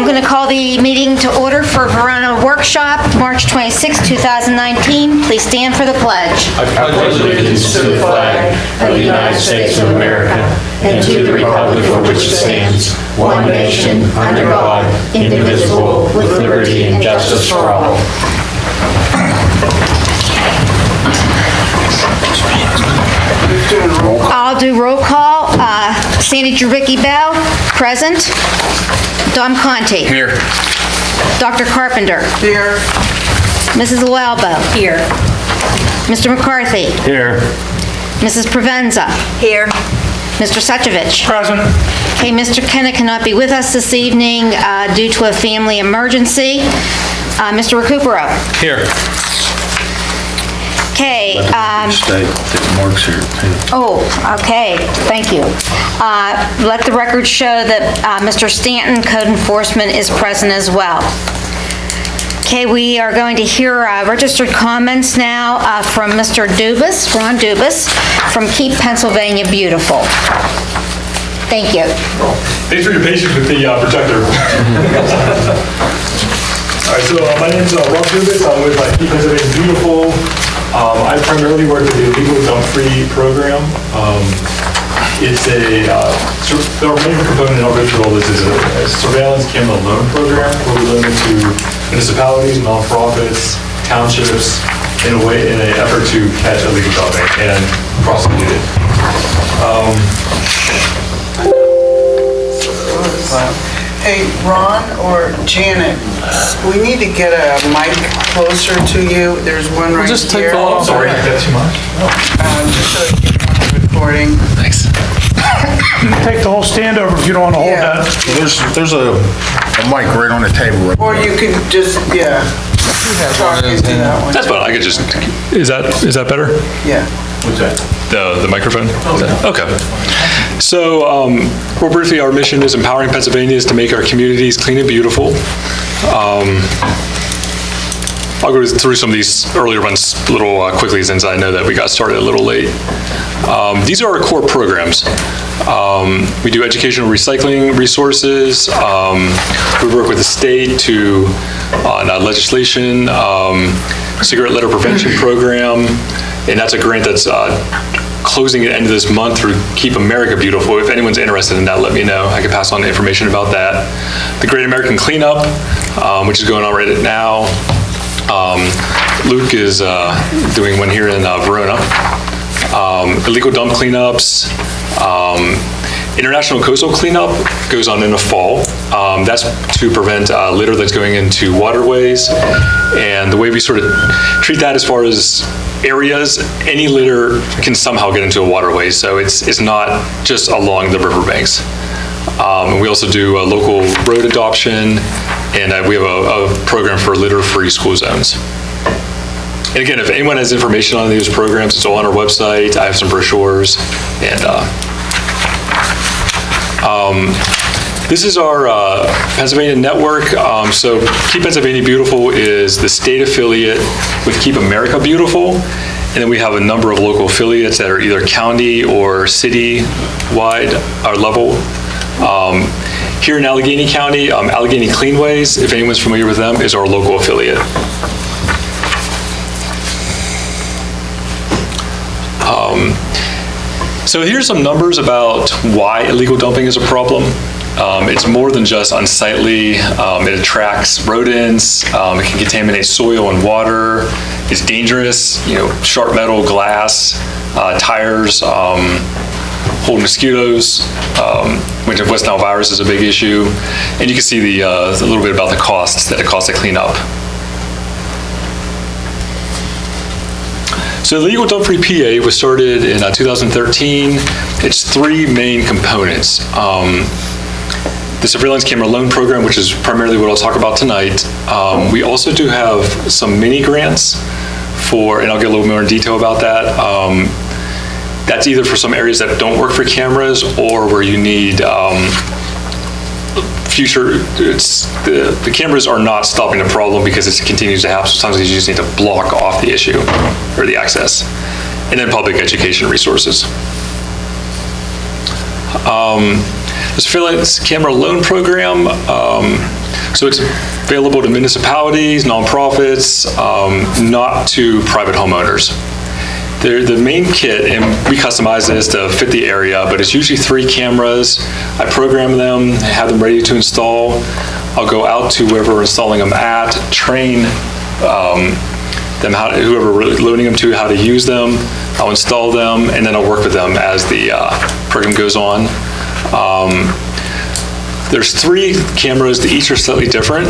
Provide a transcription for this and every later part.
I'm going to call the meeting to order for Verona Workshop, March 26, 2019. Please stand for the pledge. I pledge allegiance to the flag of the United States of America and to the republic for which it stands, one nation, under God, indivisible, with liberty and justice for all. I'll do roll call. Sandy Jervicki Bell, present. Dom Conti. Here. Dr. Carpenter. Here. Mrs. Lualbo. Here. Mr. McCarthy. Here. Mrs. Provenza. Here. Mr. Suchovich. Present. Okay, Mr. Kenna cannot be with us this evening due to a family emergency. Mr. Recupero. Here. Okay. State that Mark's here too. Oh, okay, thank you. Let the record show that Mr. Stanton, Code Enforcement, is present as well. Okay, we are going to hear registered comments now from Mr. Dubus, Ron Dubus, from Keep Pennsylvania Beautiful. Thank you. Thanks for your patience with the projector. All right, so my name is Ron Dubus. I'm with Keep Pennsylvania Beautiful. I primarily work with the Illegal Dump-Free program. It's our main component, and I'll go through all this, is a surveillance camera loan program where we loan it to municipalities, nonprofits, townships, in an effort to catch illegal dumping and prosecute it. Hey, Ron or Janet, we need to get a mic closer to you. There's one right just take here. the one. Sorry, is that too much? Just so you can recording. Thanks. Take the whole stand over if you don't want to hold Yeah. that. There's a mic right on the table. Right Or you could just, talk into that one. That's fine. I could just, is that better? Yeah. What's that? The microphone? Okay. So, real briefly, our mission is empowering Pennsylvanians to make our communities clean and beautiful. I'll go through some of these earlier ones a little quickly since I know that we got started a little late. These are our core programs. We do educational recycling resources. We work with the state on legislation, cigarette litter prevention program, and that's a grant that's closing at the end of this month through Keep America Beautiful. If anyone's interested in that, let me know. I can pass on the information about that. The Great American Cleanup, which is going on right now. Luke is doing one here in Verona. Illegal dump cleanups. International Coastal Cleanup goes on in the fall. That's to prevent litter that's going into waterways. And the way we sort of treat that as far as areas, any litter can somehow get into a waterway. So it's not just along the riverbanks. And we also do a local road adoption, and we have a program for litter-free school zones. And again, if anyone has information on these programs, it's all on our website. I have some brochures, and this is our Pennsylvania network. So Keep Pennsylvania Beautiful is the state affiliate with Keep America Beautiful. And then we have a number of local affiliates that are either county or city-wide or level. Here in Allegheny County, Allegheny Cleanways, if anyone's familiar with them, is our local affiliate. So here's some numbers about why illegal dumping is a problem. It's more than just unsightly. It attracts rodents. It can contaminate soil and water. It's dangerous. Sharp metal, glass, tires, hold mosquitoes. Winter West Nile virus is a big issue. And you can see a little bit about the costs that it costs to clean up. So the Legal Dump-Free PA was started in 2013. It's three main components. The surveillance camera loan program, which is primarily what I'll talk about tonight. We also do have some mini grants and I'll get a little more in detail about that. That's either for some areas that don't work for cameras or where you need the cameras are not stopping the problem because it continues to happen. Sometimes you just need to block off the issue or the access. And then public education resources. The surveillance camera loan program, So it's available to municipalities, nonprofits, not to private homeowners. They're the main kit, and we customize this to fit the area, but it's usually 3 cameras. I program them, have them ready to install. I'll go out to wherever we're installing them at, train them whoever we're loading them to, how to use them. I'll install them, and then I'll work with them as the program goes on. There's 3 cameras that each are slightly different.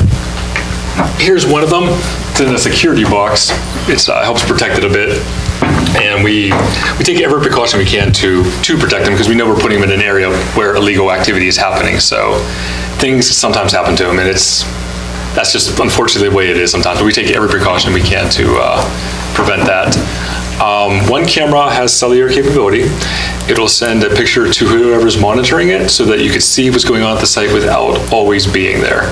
Here's one of them. It's in a security box. It helps protect it a bit. And we take every precaution we can to protect them, because we know we're putting them in an area where illegal activity is happening. So things sometimes happen to them, and that's just unfortunately the way it is sometimes. But we take every precaution we can to prevent that. One camera has cellular capability. It'll send a picture to whoever's monitoring it so that you can see what's going on at the site without always being there.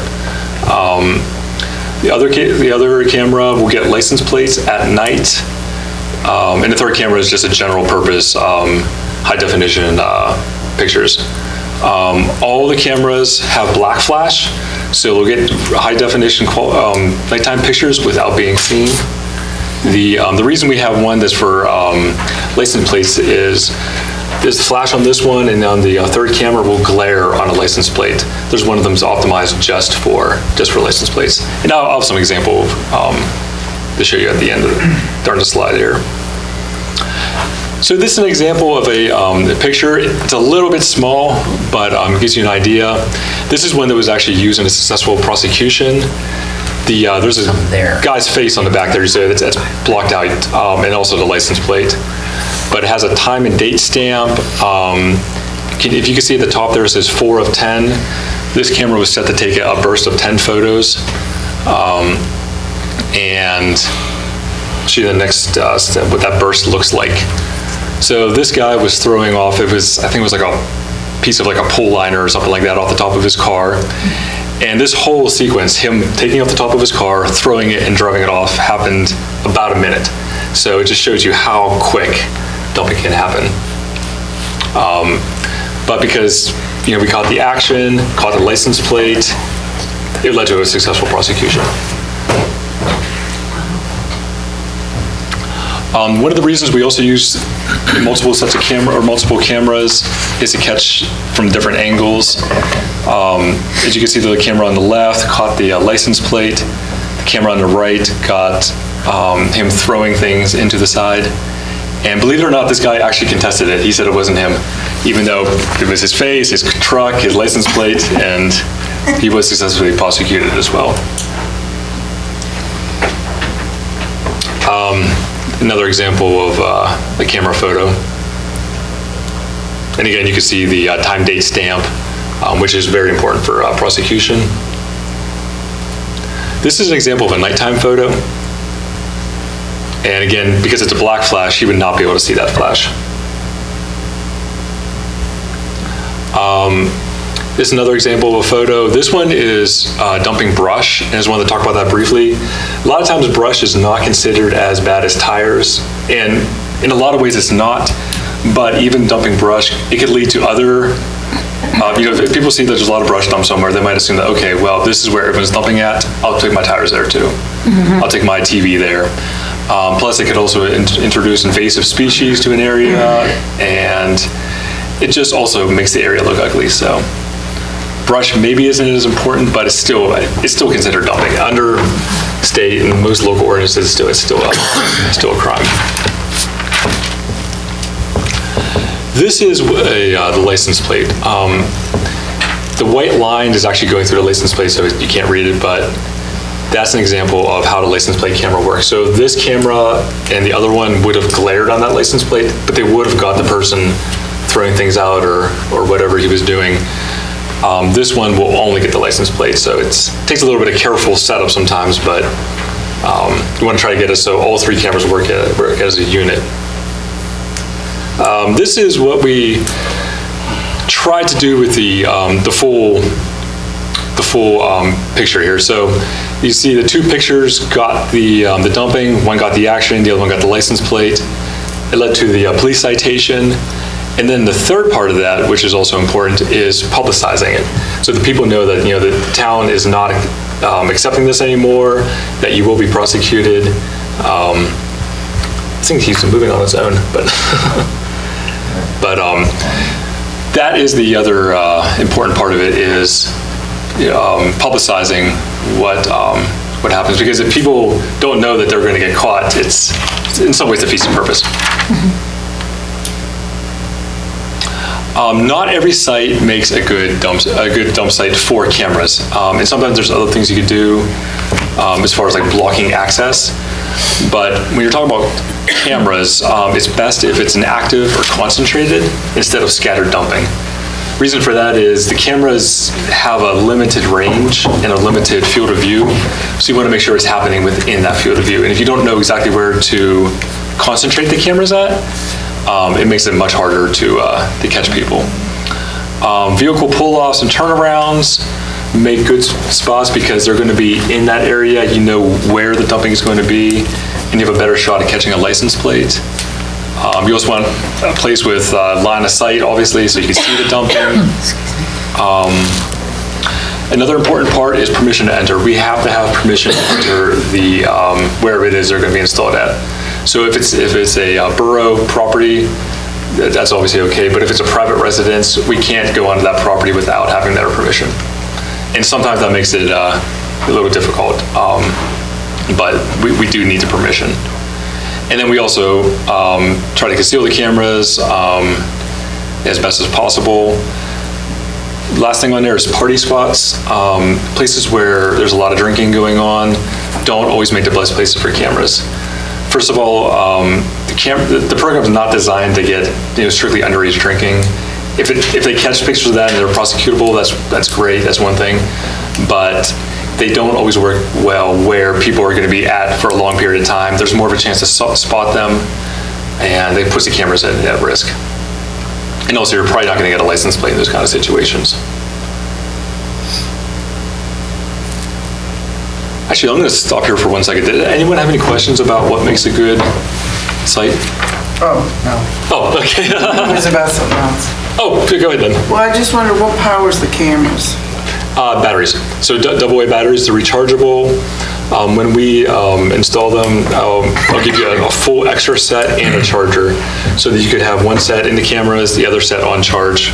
The other camera will get license plates at night. And the third camera is just a general purpose, high definition pictures. All the cameras have black flash, so they'll get high definition nighttime pictures without being seen. The reason we have one that's for license plates is there's flash on this one, and on the third camera will glare on a license plate. There's one of them that's optimized just for license plates. And I'll have some example to show you at the end during the slide here. So this is an example of a picture. It's a little bit small, but gives you an idea. This is one that was actually used in a successful prosecution. There's a guy's face on the back there, so that's blocked out, and also the license plate. But it has a time and date stamp. If you can see at the top there, it says 4 of 10. This camera was set to take a burst of 10 photos. And show you the next step, what that burst looks like. So this guy was throwing off, I think it was like a piece of like a pole liner or something like that off the top of his car. And this whole sequence, him taking off the top of his car, throwing it and driving it off, happened about a minute. So it just shows you how quick dumping can happen. But because we caught the action, caught the license plate, it led to a successful prosecution. One of the reasons we also use multiple sets of multiple cameras is to catch from different angles. As you can see, the camera on the left caught the license plate. The camera on the right got him throwing things into the side. And believe it or not, this guy actually contested it. He said it wasn't him, even though it was his face, his truck, his license plate, and he was successfully prosecuted as well. Another example of a camera photo. And again, you can see the time date stamp, which is very important for prosecution. This is an example of a nighttime photo. And again, because it's a black flash, you would not be able to see that flash. This is another example of a photo. This one is dumping brush, and I just wanted to talk about that briefly. A lot of times brush is not considered as bad as tires, and in a lot of ways it's not, but even dumping brush, it could lead to other, if people see that there's a lot of brush dumped somewhere, they might assume that, okay, well, this is where everyone's dumping at, I'll take my tires there too. I'll take my TV there. Plus it could also introduce invasive species to an area, and it just also makes the area look ugly, so. Brush maybe isn't as important, but it's still considered dumping. Under state and most local ordinances, it's still a crime. This is the license plate. The white line is actually going through the license plate, so you can't read it, but that's an example of how the license plate camera works. So this camera and the other one would have glared on that license plate, but they would have got the person throwing things out or whatever he was doing. This one will only get the license plate, so it takes a little bit of careful setup sometimes, but you want to try to get it so all 3 cameras work as a unit. This is what we tried to do with the full picture here. So you see the 2 pictures got the dumping, one got the action, the other one got the license plate. It led to the police citation. And then the third part of that, which is also important, is publicizing it. So that people know that, the town is not accepting this anymore, that you will be prosecuted. I think he's moving on its own, but that is the other important part of it, is publicizing what happens, because if people don't know that they're going to get caught, it's in some ways defeats the purpose. Not every site makes a good dump site for cameras, and sometimes there's other things you could do as far as like blocking access. But when you're talking about cameras, it's best if it's an active or concentrated instead of scattered dumping. Reason for that is the cameras have a limited range and a limited field of view, so you want to make sure it's happening within that field of view. And if you don't know exactly where to concentrate the cameras at, it makes it much harder to catch people. Vehicle pull-offs and turnarounds make good spots because they're going to be in that area. You know where the dumping is going to be, and you have a better shot at catching a license plate. You also want a place with line of sight, obviously, so you can see the dumping. Another important part is permission to enter. We have to have permission to enter the wherever it is they're going to be installed at. So if it's a borough property, that's obviously okay. But if it's a private residence, we can't go onto that property without having their permission. And sometimes that makes it a little difficult, but we do need the permission. And then we also try to conceal the cameras as best as possible. Last thing on there is party spots. Places where there's a lot of drinking going on don't always make the best places for cameras. First of all, the program is not designed to get strictly underage drinking. If they catch pictures of that and they're prosecutable, that's great. That's one thing, but they don't always work well where people are going to be at for a long period of time. There's more of a chance to spot them, and they put the cameras at risk. And also, you're probably not going to get a license plate in those kind of situations. Actually, I'm going to stop here for 1 second. Did anyone have any questions about what makes a good site? Oh, no. Oh, okay. It was about something else. Oh, go ahead then. Well, I just wondered what powers the cameras? Batteries. So AA batteries, they're rechargeable. When we install them, I'll give you a full extra set and a charger, so that you could have one set in the cameras, the other set on charge,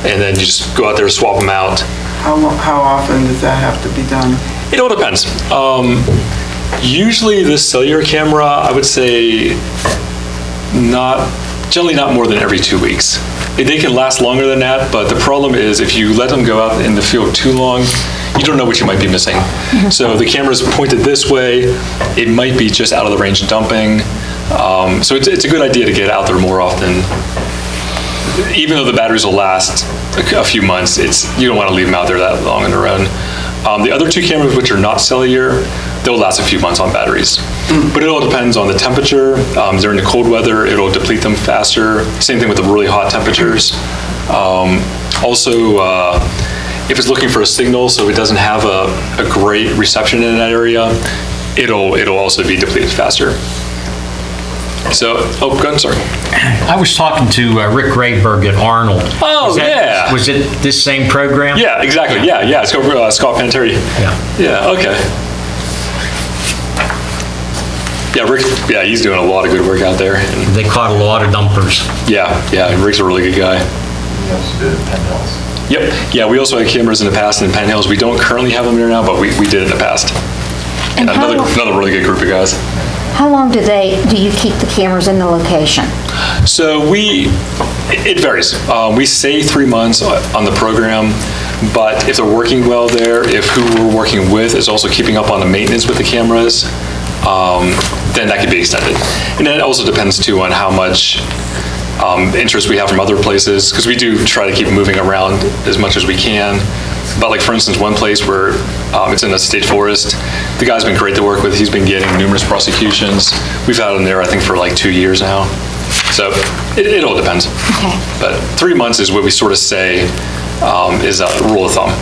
and then you just go out there, swap them out. How often does that have to be done? It all depends. Usually the cellular camera, I would say generally not more than every 2 weeks. They can last longer than that, but the problem is if you let them go out in the field too long, you don't know what you might be missing. So the camera's pointed this way, it might be just out of the range of dumping. So it's a good idea to get out there more often. Even though the batteries will last a few months, you don't want to leave them out there that long on their own. The other two cameras, which are not cellular, they'll last a few months on batteries. But it all depends on the temperature. During the cold weather, it'll deplete them faster. Same thing with the really hot temperatures. Also, if it's looking for a signal, so it doesn't have a great reception in that area, it'll also be depleted faster. So, go ahead, sorry. I was talking to Rick Rayberg at Arnold. Oh, yeah. Was it this same program? Yeah, exactly. Yeah. It's called Scott Panteri. Yeah, okay. Yeah, Rick, he's doing a lot of good work out there. And They caught a lot of dumpers. yeah, Rick's a really good guy. We also did it at Penn Hills. Yep, yeah, we also had cameras in the past in Penn Hills. We don't currently have them there now, but we did in the past. And Another really good group of guys. How long do you keep the cameras in the location? So it varies. We say 3 months on the program, but if they're working well there, if who we're working with is also keeping up on the maintenance with the cameras, then that could be extended. And then it also depends too on how much interest we have from other places, because we do try to keep moving around as much as we can. But like, for instance, one place where it's in a state forest, the guy's been great to work with. He's been getting numerous prosecutions. We've had him there, I think, for like 2 years now. So it all depends. Okay. But 3 months is what we sort of say is a rule of thumb.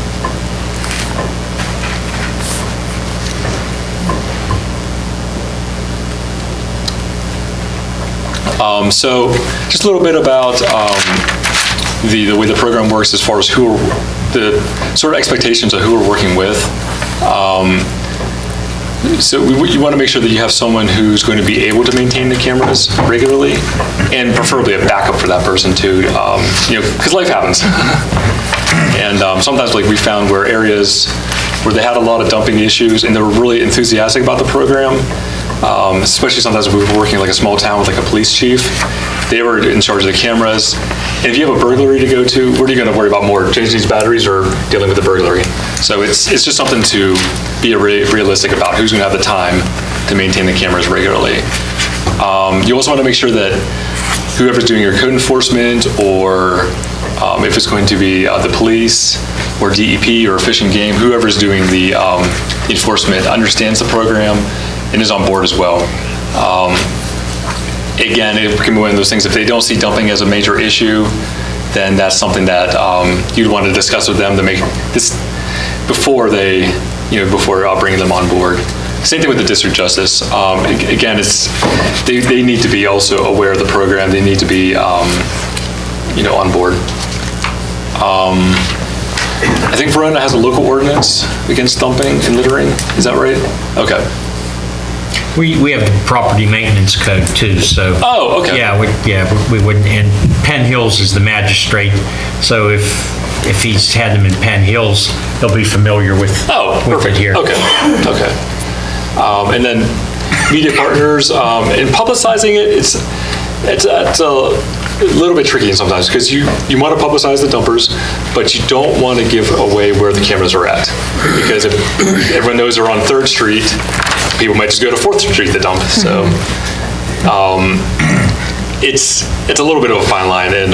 So just a little bit about the way the program works as far as the sort of expectations of who we're working with. So you want to make sure that you have someone who's going to be able to maintain the cameras regularly, and preferably a backup for that person too, because life happens. And sometimes, like, we found where areas where they had a lot of dumping issues and they were really enthusiastic about the program, especially sometimes we were working like a small town with like a police chief. They were in charge of the cameras. And if you have a burglary to go to, what are you going to worry about more, changing these batteries or dealing with the burglary? So it's just something to be realistic about who's going to have the time to maintain the cameras regularly. You also want to make sure that whoever's doing your code enforcement, or if it's going to be the police or DEP or Fish and Game, whoever's doing the enforcement understands the program and is on board as well. Again, it can be one of those things, if they don't see dumping as a major issue, then that's something that you'd want to discuss with them to make this before bringing them on board. Same thing with the district justice. Again, they need to be also aware of the program. They need to be on board. I think Verona has a local ordinance against dumping and littering. Is that right? Okay. We have the property maintenance code too, so. Oh, okay. We wouldn't, and Penn Hills is the magistrate, so if he's had them in Penn Hills, he'll be familiar with it here. Okay. And then media partners, and publicizing it, it's a little bit tricky sometimes, because you want to publicize the dumpers, but you don't want to give away where the cameras are at, because if everyone knows they're on 3rd Street, people might just go to 4th Street to dump. So it's a little bit of a fine line, and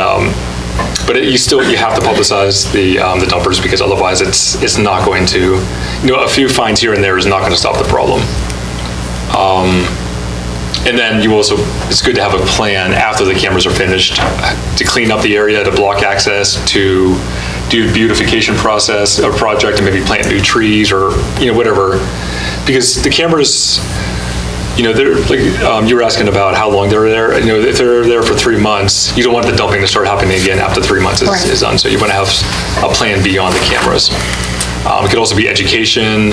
but you have to publicize the dumpers, because otherwise it's not going to, a few fines here and there is not going to stop the problem. And then it's good to have a plan after the cameras are finished to clean up the area, to block access, to do beautification process or project, and maybe plant new trees or whatever, because the cameras, they're like, you were asking about how long they were there. If they're there for 3 months, you don't want the dumping to start happening again after 3 months is done. So you want to have a plan beyond the cameras. It could also be education,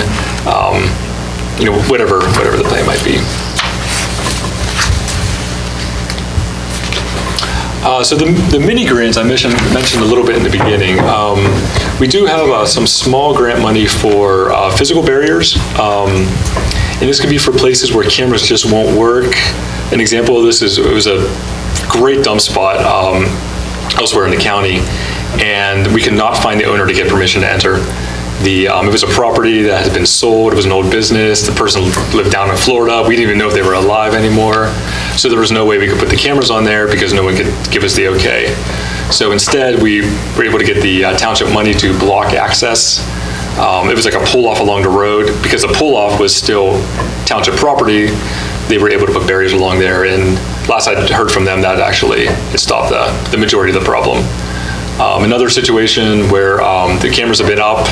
whatever the plan might be. So the mini grants I mentioned a little bit in the beginning. We do have some small grant money for physical barriers. And this could be for places where cameras just won't work. An example of this is, it was a great dump spot elsewhere in the county, and we could not find the owner to get permission to enter. It was a property that had been sold. It was an old business. The person lived down in Florida. We didn't even know if they were alive anymore. So there was no way we could put the cameras on there, because no one could give us the okay. So instead, we were able to get the township money to block access. It was like a pull-off along the road. Because the pull-off was still township property, they were able to put barriers along there. And last I heard from them, that actually it stopped the majority of the problem. Another situation where the cameras have been up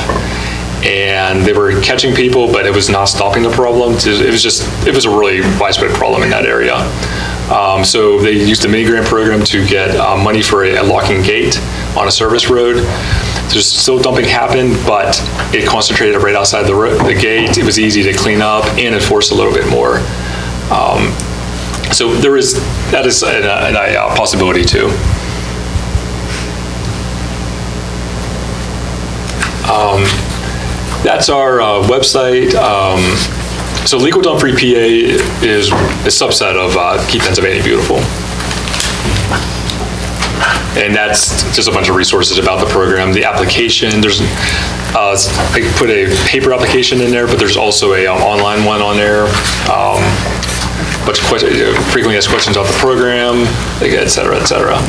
and they were catching people, but it was not stopping the problem. It was a really widespread problem in that area. So they used the mini grant program to get money for a locking gate on a service road. There's still dumping happened, but it concentrated right outside the gate. It was easy to clean up and enforce a little bit more. So that is a possibility too. That's our website. So Legal Dump Free PA is a subset of Keep Pennsylvania Beautiful. And that's just a bunch of resources about the program. The application, I put a paper application in there, but there's also a online one on there. Bunch of frequently asked questions about the program, et cetera, et cetera.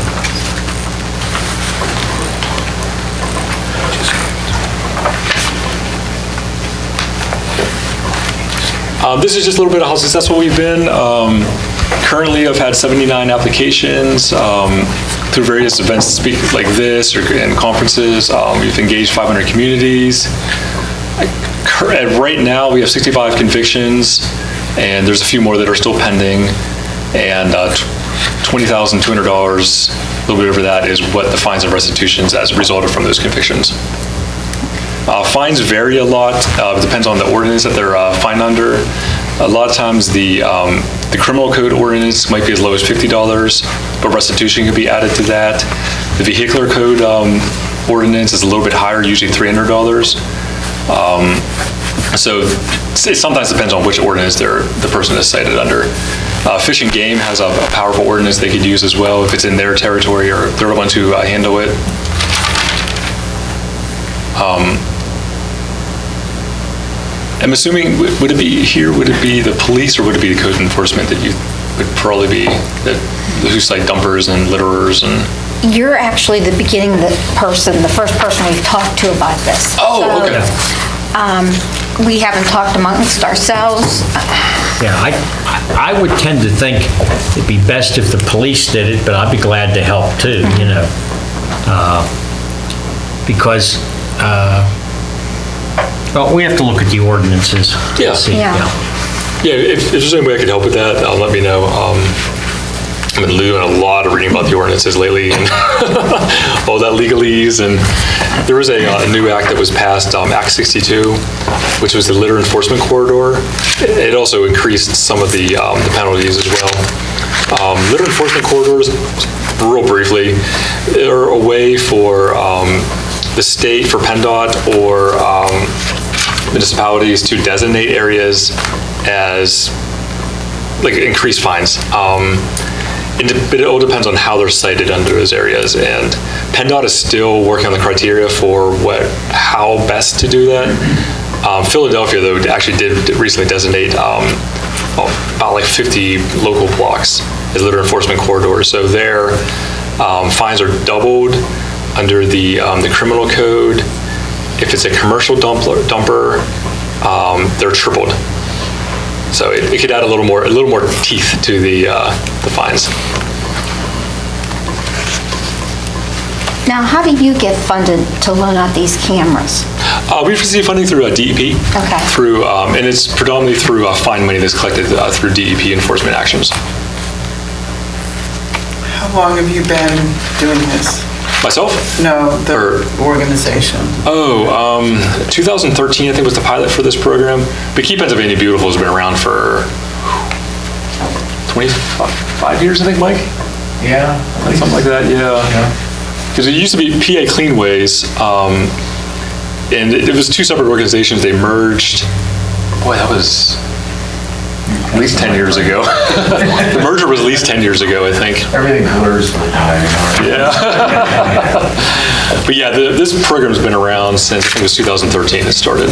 This is just a little bit of how successful we've been. Currently, I've had 79 applications through various events, speak like this, and conferences. We've engaged 500 communities. Right now, we have 65 convictions, and there's a few more that are still pending. And $20,200, a little bit over that is what the fines and restitutions as a result from those convictions. Fines vary a lot. It depends on the ordinance that they're fined under. A lot of times the criminal code ordinance might be as low as $50, but restitution could be added to that. The vehicular code ordinance is a little bit higher, usually $300. So it sometimes depends on which ordinance the person is cited under. Fish and Game has a powerful ordinance they could use as well if it's in their territory or they're the ones who handle it. I'm assuming, would it be the police or would it be the code enforcement that you would probably be, who cite dumpers and litterers and? You're actually the first person we've talked to about this. Oh, okay. We haven't talked amongst ourselves. Yeah, I would tend to think it'd be best if the police did it, but I'd be glad to help too, you know. Because, well, we have to look at the ordinances. Yeah. See, Yeah. Yeah, if there's any way I could help with that, let me know. I've been doing a lot of reading about the ordinances lately and all that legalese. And there was a new act that was passed, Act 62, which was the litter enforcement corridor. It also increased some of the penalties as well. Litter enforcement corridors, real briefly, are a way for the state, for PennDOT or municipalities to designate areas as like increased fines. But it all depends on how they're cited under those areas. And PennDOT is still working on the criteria for how best to do that. Philadelphia, though, actually did recently designate about like 50 local blocks as litter enforcement corridors. So their fines are doubled under the criminal code. If it's a commercial dumper, they're tripled. So it could add a little more teeth to the fines. Now, how do you get funded to loan out these cameras? We receive funding through DEP. Okay. And it's predominantly through fine money that's collected through DEP enforcement actions. How long have you been doing this? Myself? No, the organization. 2013, I think, was the pilot for this program. But Keep Pennsylvania Beautiful has been around for 25 years, I think, Mike? Yeah. Something like that, yeah. Because it used to be PA Cleanways, and it was two separate organizations. They merged. Boy, that was at least 10 years ago. The merger was at least 10 years ago, I think. Everything blurs with time. Yeah. But yeah, this program's been around since, I think it was 2013 it started.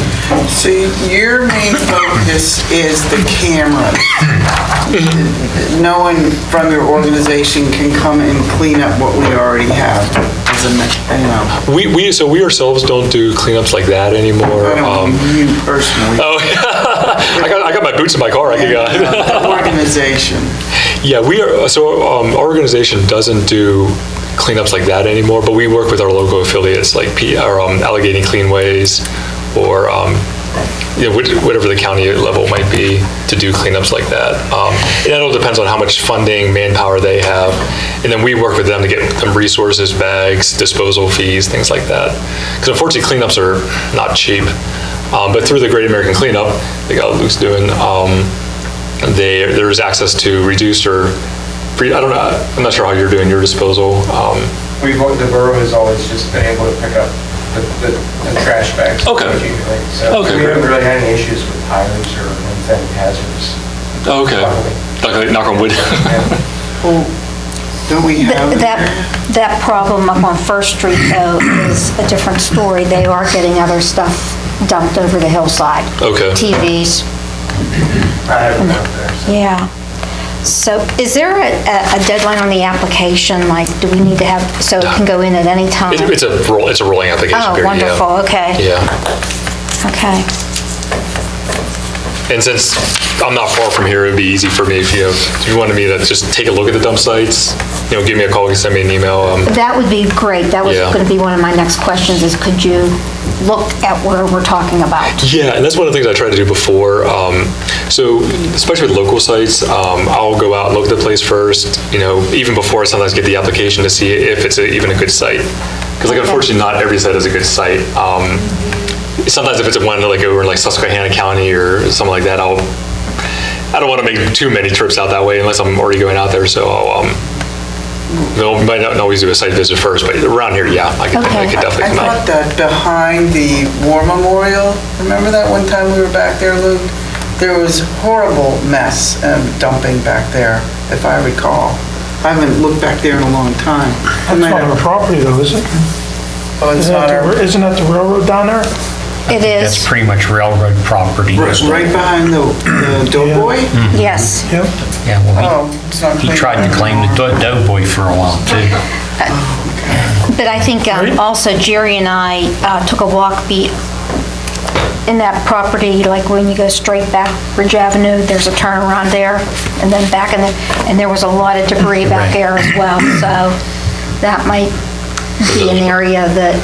So your main focus is the cameras. No one from your organization can come and clean up what we already have. So we ourselves don't do cleanups like that anymore. I don't mean you personally. Oh, I got my boots in my car. I could go. The organization. Yeah, our organization doesn't do cleanups like that anymore, but we work with our local affiliates like Allegheny Cleanways or whatever the county level might be to do cleanups like that. And that all depends on how much funding, manpower they have. And then we work with them to get them resources, bags, disposal fees, things like that. Because unfortunately, cleanups are not cheap. But through the Great American Cleanup, the guy Luke's doing, there's access to reduced or free, I don't know, I'm not sure how you're doing your disposal. The borough has always just been able to pick up the trash bags. Okay. So Okay, we great. haven't really had any issues with tires or anything hazardous. Okay. Knock on wood. Well, don't we have? That problem up on First Street, though, is a different story. They are getting other stuff dumped over the hillside. Okay. TVs. I haven't been up there. So. Yeah. So is there a deadline on the application? Like, do we need to have, so it can go in at any time? It's a rolling application Oh, period. wonderful, okay. Yeah. Okay. And since I'm not far from here, it'd be easy for me if you wanted me to just take a look at the dump sites, give me a call, you send me an email. That would be great. That was Yeah. going to be one of my next questions is could you look at where we're talking about? Yeah, and that's one of the things I tried to do before. So especially with local sites, I'll go out and look at the place first, even before I sometimes get the application to see if it's even a good site. Because unfortunately, not every site is a good site. Sometimes if it's one over in Susquehanna County or something like that, I don't want to make too many trips out that way unless I'm already going out there. So I'll, might not always do a site visit first, but around here, yeah, I could definitely I come thought out. that behind the War Memorial, remember that one time we were back there, Luke? There was horrible mess dumping back there, if I recall. I haven't looked back there in a long time. That's not our property though, is it? Oh, it's not our, Isn't that the railroad down there? It That's is, pretty much railroad property. right behind the Doughboy? yes. Yep. Yeah, well, Oh, it's not he clean. tried to claim the Doughboy for a while too. But I think also Jerry and I took a walk in that property, like when you go straight back Ridge Avenue, there's a turnaround there, and then back in there, and there was a lot of debris back Right. there as well, so that might be an area that,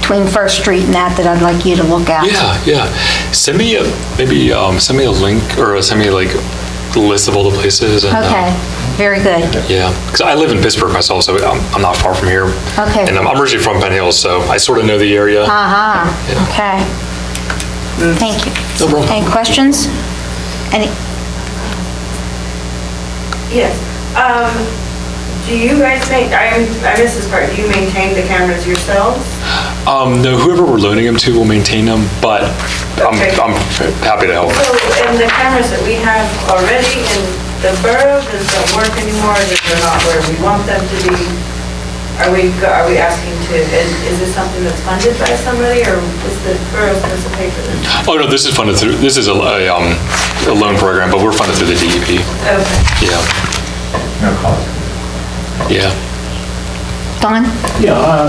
between First Street and that I'd like you to look at. Yeah. Send me send me a link or send me a list of all the places. And, Okay, very good. yeah, because I live in Pittsburgh myself, so I'm not far from here. Okay. And I'm originally from Penn Hills, so I sort of know the area. Okay. Thank you. No problem. Any questions? Any? Yes. Do you guys I missed this part, do you maintain the cameras yourselves? No, whoever we're loaning them to will maintain them, but Okay. I'm happy to help. So, and the cameras that we have already in the borough, does that work anymore, or they're not where we want them to be? Are we asking to, is this something that's funded by somebody, or is the borough supposed to pay for this? Oh, no, this is funded through, this is a loan program, but we're funded through the DEP. Okay. Yeah, No cost. yeah. Don? Yeah,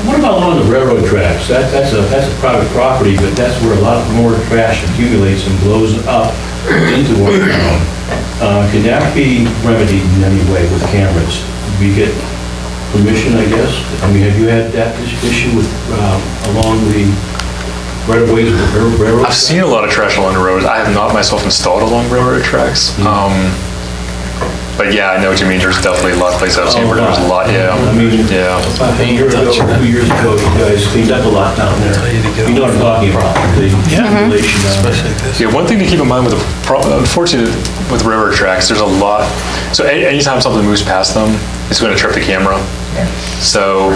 what about along the railroad tracks? That's a private property, but that's where a lot more trash accumulates and blows up into our town. Can that be remedied in any way with cameras? We get permission, I guess? I mean, have you had that issue with, along the right-of-ways of the railroad? I've seen a lot of trash along the road. I have not myself installed along railroad tracks. But yeah, I know what you mean. There's definitely a lot of places I've seen where there's a lot, yeah. I mean, Yeah. about a year ago, 2 years ago, you guys cleaned up a lot down there. You know what I'm talking about, the accumulation down there. Yeah, one thing to keep in mind with unfortunately, with railroad tracks, there's a lot, so anytime something moves past them, it's going to trip the camera. So,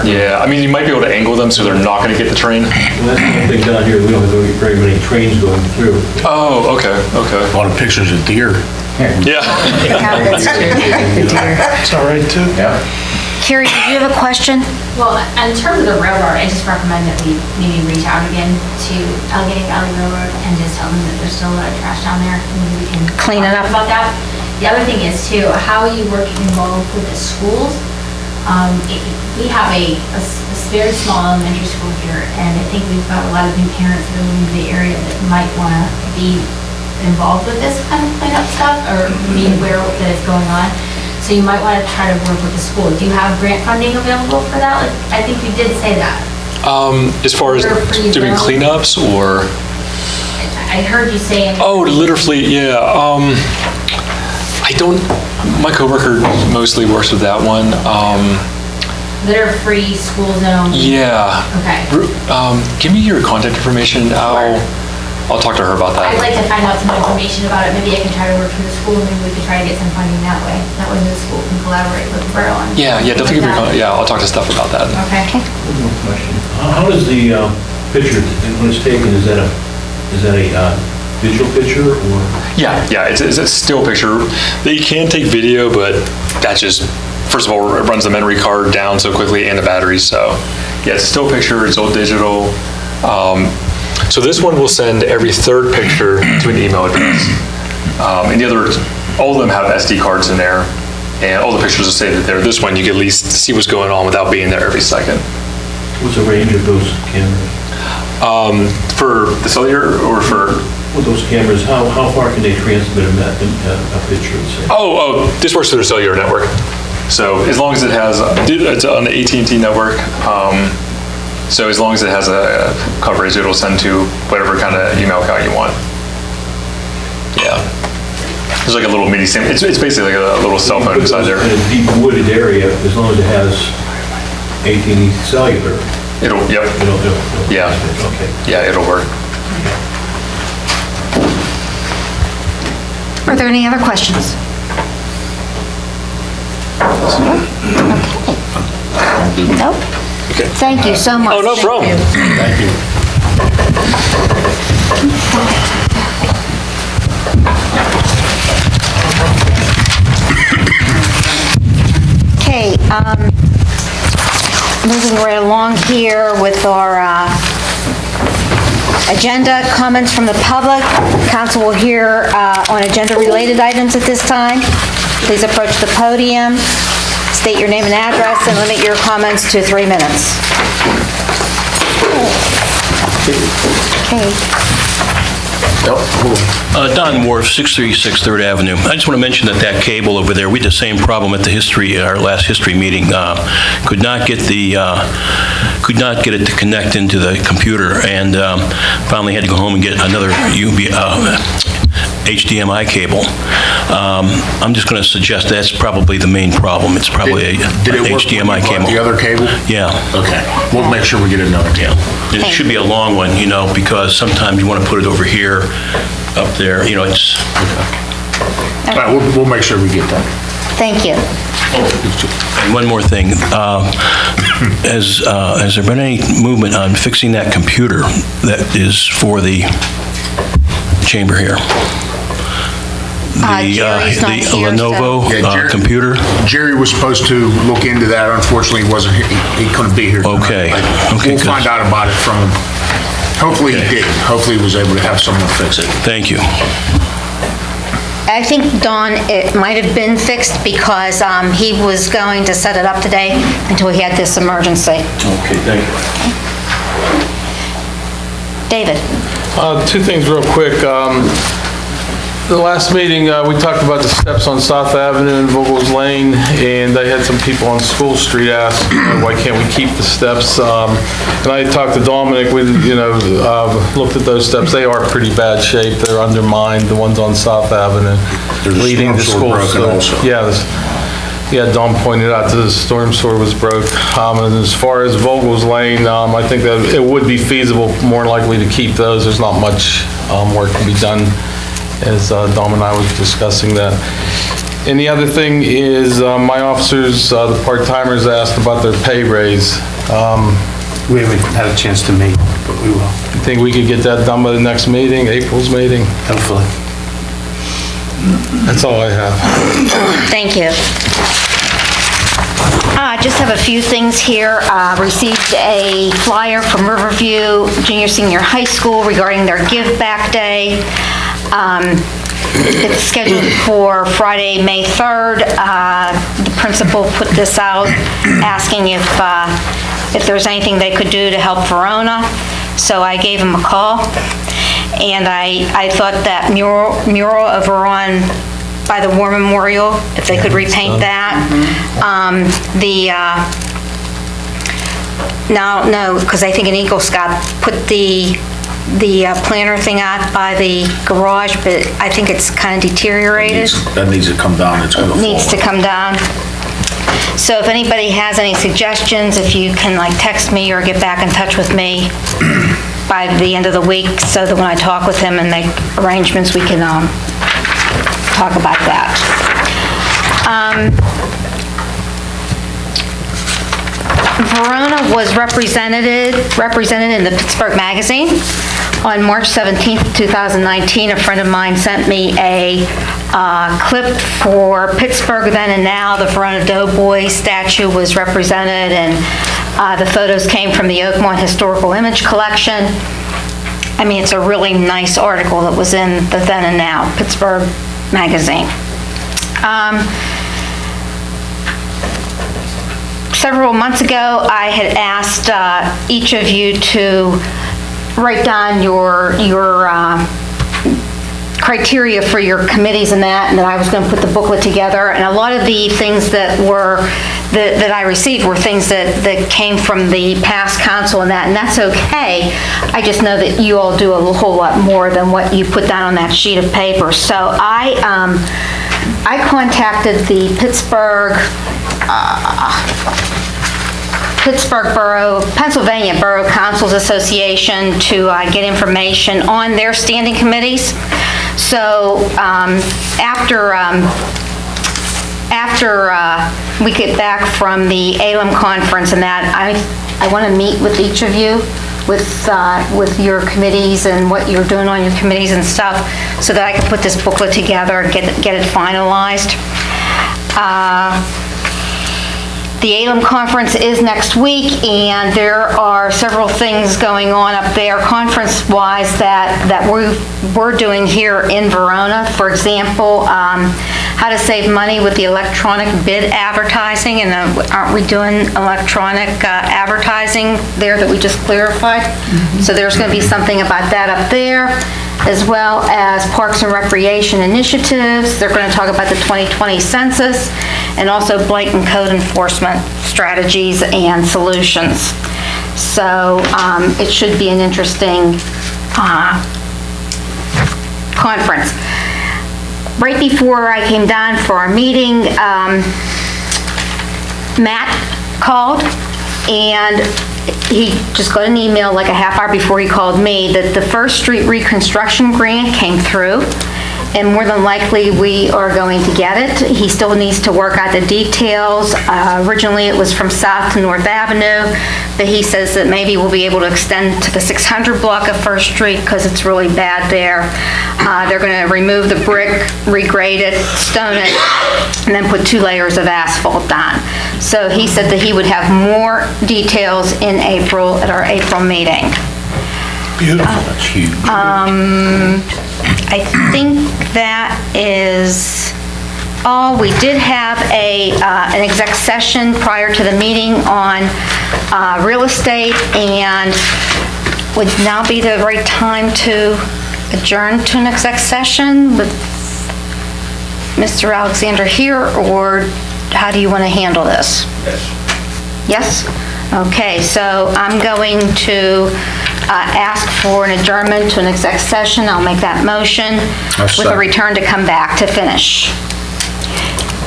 yeah, I mean, you might be able to angle them so they're not going to get the train. And that's one thing down here, we don't have very many trains going through. Oh, okay. A lot of pictures of deer. Yeah. It's all right too. Yeah. Carrie, did you have a question? Well, in terms of the railroad, I just recommend that we maybe reach out again to Allegheny Valley Railroad and just tell them that there's still a lot of trash down there, and maybe we can Clean it talk up. about that. The other thing is too, how are you working involved with the schools? We have a very small elementary school here, and I think we've got a lot of new parents that are moving to the area that might want to be involved with this kind of cleanup stuff, or be aware that it's going on. So you might want to try to work with the school. Do you have grant funding available for that? Like, I think you did say that. As far as doing cleanups or? I heard you say. Oh, litter fleet, yeah. I don't, my coworker mostly works with that one. Litter-free school zone. Yeah. Okay. Give me your contact information. I'll talk to her about that. I'd like to find out some information about it. Maybe I can try to work through the school, maybe we could try to get some funding that way. That way the school can collaborate with the borough on. Yeah, definitely give me your contact. Yeah, I'll talk to Steph about that. Okay. One more question. How does the picture, when it's taken, is that a digital picture or? Yeah, it's a still picture. They can take video, but that just, first of all, it runs the memory card down so quickly and the battery, so yeah, it's a still picture, it's all digital. So this one will send every third picture to an email address. And the other, all of them have SD cards in there, and all the pictures are saved there. This one, you can at least see what's going on without being there every second. What's the range of those cameras? For the cellular or for with those cameras, how far can they transmit a picture? Say? This works through the cellular network. So as long as it has, it's on the AT&T network, so as long as it has a coverage, it'll send to whatever kind of email account you want. Yeah. There's like a little mini SIM. It's basically like a little cell phone inside there. In a deep wooded area, as long as it has AT&T cellular. It'll yeah. Okay. Yeah, it'll work. Are there any other questions? Nope. Okay. Thank you so much. Oh, no problem. Thank you. Okay, moving right along here with our agenda, comments from the public. Council will hear on agenda-related items at this time. Please approach the podium, state your name and address, and limit your comments to 3 minutes. Okay. Don Wharf, 636 3rd Avenue. I just want to mention that cable over there, we had the same problem at our last history meeting. Could not get it to connect into the computer, and finally had to go home and get another HDMI cable. I'm just going to suggest that's probably the main problem. It's probably an HDMI cable. The other cable? Yeah. Okay. We'll make sure we get another cable. It should be a long one, because sometimes you want to put it over here, up there, it's... All right, we'll make sure we get that. Thank you. And one more thing. Has there been any movement on fixing that computer that is for the chamber here? Jerry's not The here, Lenovo Yeah, computer? Jerry was supposed to look into that. Unfortunately, he couldn't be here tonight. Okay. But Okay, we'll find out about it from him. Hopefully he did. Hopefully he was able to have someone fix it. Thank you. I think, Don, it might have been fixed because he was going to set it up today until he had this emergency. Okay, thank you. David? Two things real quick. The last meeting, we talked about the steps on South Avenue and Vogel's Lane, and I had some people on School Street ask, why can't we keep the steps? And I talked to Dominic, we, looked at those steps. They are pretty bad shape. They're undermined, the ones on South Avenue, leading to school. Broken also. Yeah, Dom pointed out that the storm sewer was broke. And as far as Vogel's Lane, I think that it would be feasible, more likely to keep those. There's not much work to be done, as Dom and I was discussing that. And the other thing is, my officers, the part-timers asked about their pay raise. We haven't had a chance to meet, but we will. You think we could get that done by the next meeting, April's meeting? Hopefully. That's all I have. Thank you. I just have a few things here. Received a flyer from Riverview Junior Senior High School regarding their Give Back Day. It's scheduled for Friday, May 3rd. The principal put this out asking if there's anything they could do to help Verona. So I gave him a call. And I thought that mural of Verona by the War Memorial, if they could repaint that. No, because I think an Eagle Scout put the planter thing out by the garage, but I think it's kind of deteriorated. That needs to come down. It's going to fall. Needs to come down. So if anybody has any suggestions, if you can text me or get back in touch with me by the end of the week, so that when I talk with him and make arrangements, we can talk about that. Verona was represented in the Pittsburgh Magazine. On March 17th, 2019, a friend of mine sent me a clip for Pittsburgh Then and Now. The Verona Doughboy statue was represented, and the photos came from the Oakmont Historical Image Collection. I mean, it's a really nice article that was in the Then and Now Pittsburgh Magazine. Several months ago, I had asked each of you to write down criteria for your committees and that I was going to put the booklet together. And a lot of the things that I received were things that came from the past council and that's okay. I just know that you all do a whole lot more than what you put down on that sheet of paper. So I contacted the Pennsylvania Borough Councils Association to get information on their standing committees. So after we get back from the ALM conference and that, I want to meet with each of you with your committees and what you're doing on your committees and stuff, so that I can put this booklet together and get it finalized. The ALM conference is next week, and there are several things going on up there conference-wise that we're doing here in Verona. For example, how to save money with the electronic bid advertising, and aren't we doing electronic advertising there that we just clarified? So there's going to be something about that up there, as well as Parks and Recreation initiatives. They're going to talk about the 2020 census, and also blatant code enforcement strategies and solutions. So it should be an interesting conference. Right before I came down for our meeting, Matt called, and he just got an email like a half hour before he called me that the First Street Reconstruction Grant came through, and more than likely we are going to get it. He still needs to work out the details. Originally it was from South to North Avenue, but he says that maybe we'll be able to extend to the 600 block of First Street because it's really bad there. They're going to remove the brick, regrade it, stone it, and then put 2 layers of asphalt down. So he said that he would have more details in April at our April meeting. Beautiful, that's huge. I think that is all. We did have an exec session prior to the meeting on real estate, and would now be the right time to adjourn to an exec session with Mr. Alexander here, or how do you want to handle this? Yes? Okay, so I'm going to ask for an adjournment to an exec session. I'll make that motion with a return to come back to finish.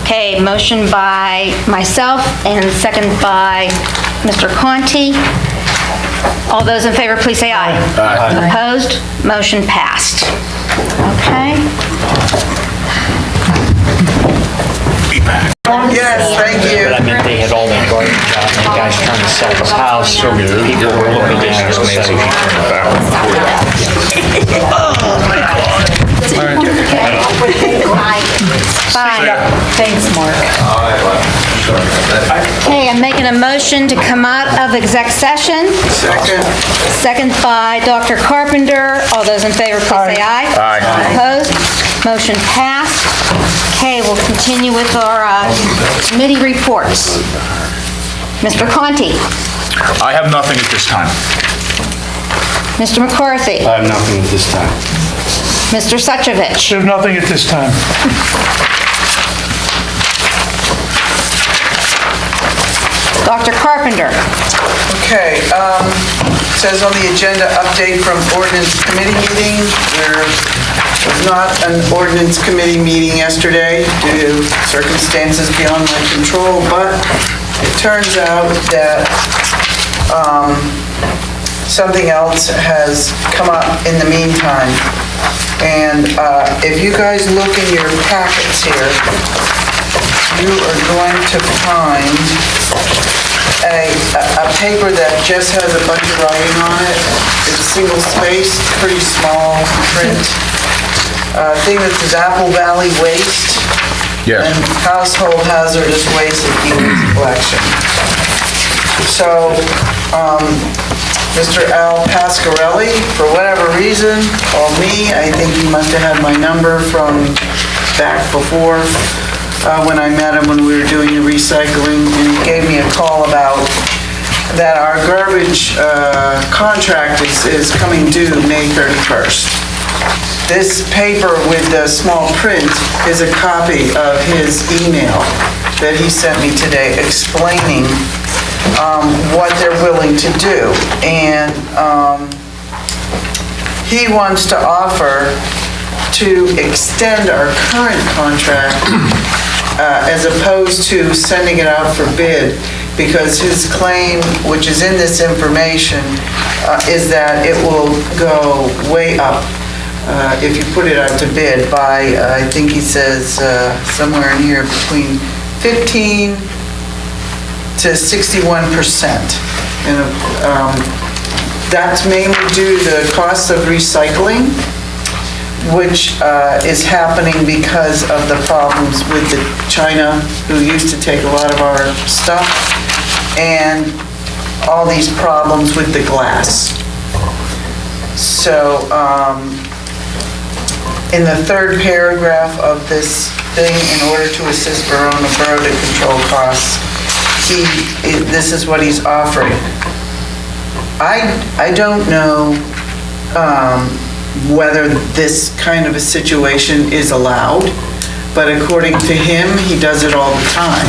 Okay, motion by myself and second by Mr. Conti. All those in favor, please say aye. Aye. Opposed? Motion passed. Okay. Yes, thank you. But I meant they had all that garbage out, and the guy's trying to sell his house, so people were looking at it, so Thanks, Mark. Okay, I'm making a motion to come out of exec session. Second. Second by Dr. Carpenter. All those in favor, please say aye. Aye. Opposed? Motion passed. Okay, we'll continue with our committee reports. Mr. Conti. I have nothing at this time. Mr. McCarthy. I have nothing at this time. Mr. Suchovich. There's nothing at this time. Dr. Carpenter. Okay, says on the agenda, update from ordinance committee meeting. There was not an ordinance committee meeting yesterday due to circumstances beyond my control, but it turns out that something else has come up in the meantime. And if you guys look in your packets here, you are going to find a paper that just has a bunch of writing on it. It's single-spaced, pretty small print. Thing that says Apple Valley Waste. Yes. And Household Hazardous Waste and E-Waste Collection. So, Mr. Al Pasquarelli, for whatever reason, called me. I think he must have had my number from back before when I met him when we were doing the recycling, and he gave me a call about that our garbage contract is coming due May 31st. This paper with the small print is a copy of his email that he sent me today explaining what they're willing to do. And he wants to offer to extend our current contract as opposed to sending it out for bid, because his claim, which is in this information, is that it will go way up if you put it out to bid by, I think he says somewhere in here, between 15 to 61%. And that's mainly due to the cost of recycling, which is happening because of the problems with the China, who used to take a lot of our stuff, and all these problems with the glass. So, in the third paragraph of this thing, in order to assist Verona Borough to control costs, this is what he's offering. I don't know whether this kind of a situation is allowed, but according to him, he does it all the time.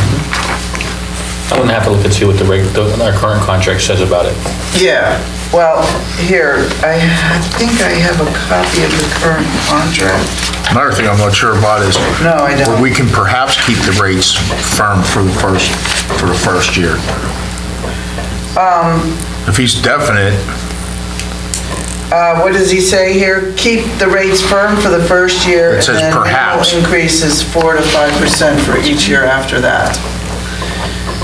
I'm gonna have to look and see what our current contract says about it. Yeah, well, here, I think I have a copy of the current contract. Another thing I'm not sure about is. No, I don't. We can perhaps keep the rates firm for the first year. If he's definite. What does he say here? Keep the rates firm for the first year. It says and then perhaps. annual increases 4 to 5% for each year after that.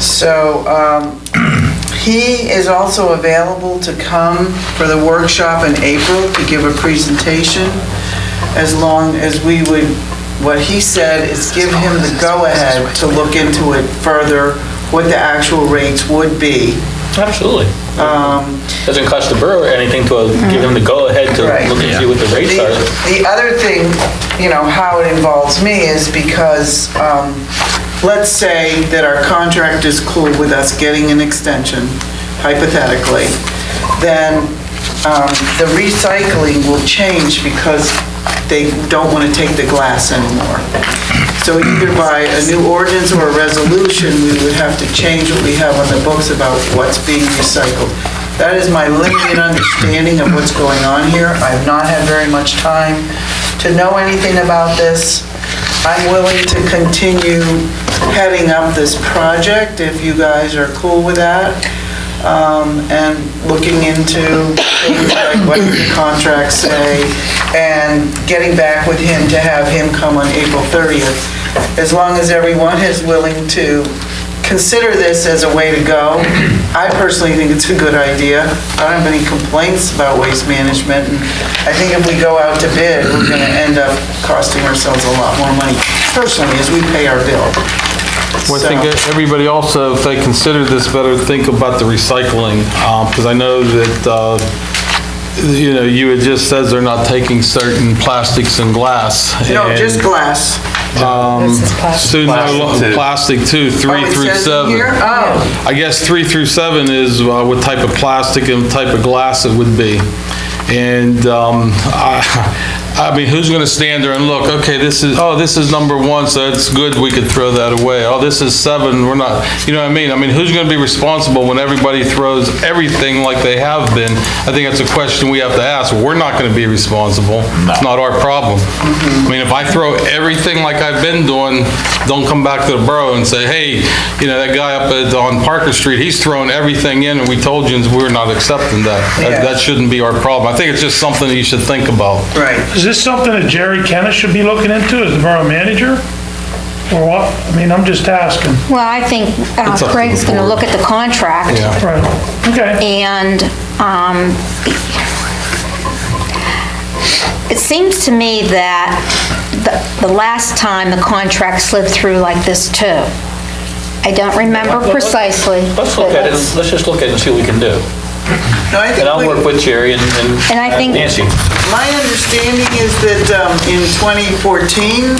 So, he is also available to come for the workshop in April to give a presentation, as long as we would, what he said is give him the go-ahead to look into it further, what the actual rates would be. Absolutely. Doesn't cost the borough anything to give them the go-ahead to Right. look and see what the rates are. The other thing, how it involves me is because, let's say that our contract is cool with us getting an extension, hypothetically, then the recycling will change because they don't want to take the glass anymore. So either by a new ordinance or a resolution, we would have to change what we have on the books about what's being recycled. That is my limited understanding of what's going on here. I've not had very much time to know anything about this. I'm willing to continue heading up this project if you guys are cool with that. And looking into things like what the contracts say, and getting back with him to have him come on April 30th. As long as everyone is willing to consider this as a way to go, I personally think it's a good idea. I don't have any complaints about waste management, and I think if we go out to bid, we're gonna end up costing ourselves a lot more money, personally, as we pay our bill. Well, I think everybody also, if they consider this, better think about the recycling, because I know that, you had just said they're not taking certain plastics and glass. No, just glass. Plastic too, 3 through 7. Oh. I guess 3 through 7 is what type of plastic and type of glass it would be. And I mean, who's going to stand there and look, okay, this is number 1, so that's good, we could throw that away. Oh, this is 7, we're not, you know what I mean? I mean, who's going to be responsible when everybody throws everything like they have been? I think that's a question we have to ask. We're not going to be responsible. It's not our problem. I mean, if I throw everything like I've been doing, don't come back to the borough and say, hey, that guy up on Parker Street, he's throwing everything in, and we told you we're not accepting that. That shouldn't be our problem. I think it's just something that you should think about. Right. Is this something that Jerry Kennis should be looking into as the borough manager? Or what? I mean, I'm just asking. Well, I think Craig's going to look at the contract. Right, okay. And it seems to me that the last time the contract slipped through like this too. I don't remember precisely. Let's look at it, let's just look at it and see what we can do. No, I think And I'll work with Jerry and I think Nancy. my understanding is that in 2014,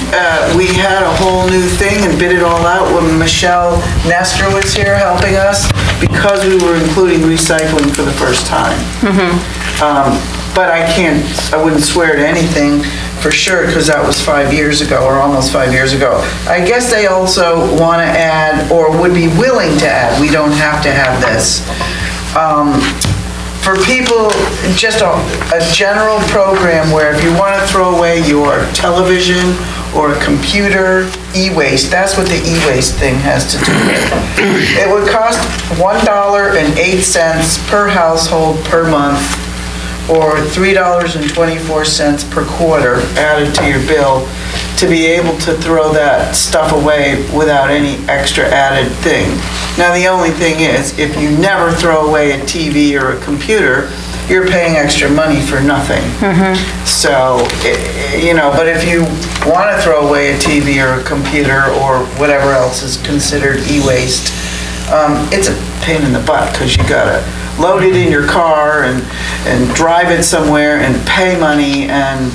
we had a whole new thing and bid it all out when Michelle Nestor was here helping us, because we were including recycling for the first time. but I wouldn't swear to anything for sure, because that was 5 years ago, or almost 5 years ago. I guess they also want to add, or would be willing to add, we don't have to have this, for people, just a general program where if you want to throw away your television or a computer, e-waste, that's what the e-waste thing has to do with. It would cost $1.08 per household per month, or $3.24 per quarter added to your bill to be able to throw that stuff away without any extra added thing. Now, the only thing is, if you never throw away a TV or a computer, you're paying extra money for nothing. So, but if you want to throw away a TV or a computer or whatever else is considered e-waste, it's a pain in the butt, because you gotta load it in your car and drive it somewhere and pay money, and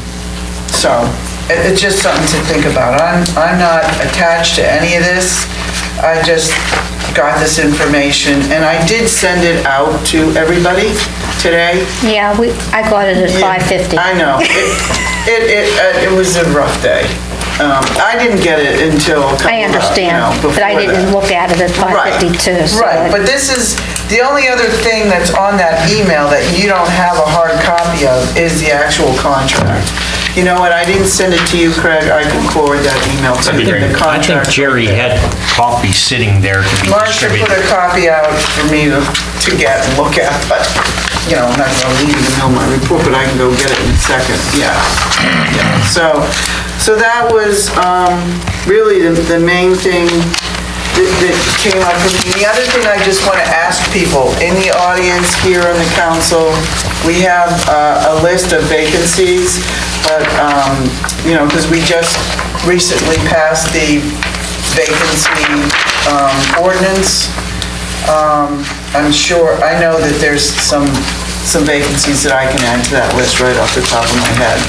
so it's just something to think about. I'm not attached to any of this. I just got this information, and I did send it out to everybody today. Yeah, I got it at 5:50. I know. It was a rough day. I didn't get it until a couple I understand, but I didn't look at it at 5:52. so Right, but this is, the only other thing that's on that email that you don't have a hard copy of is the actual contract. You know what, I didn't send it to you, Craig, I can forward that email to you. The I think contract. Jerry had copies sitting there to be Marcia put distributed. a copy out for me to get and look at, but, I'm not gonna leave you to know my report, but I can go get it in a second, yeah. So that was really the main thing that came up for me. The other thing I just want to ask people, in the audience here on the council, we have a list of vacancies, but, because we just recently passed the vacancy ordinance. I know that there's some vacancies that I can add to that list right off the top of my head.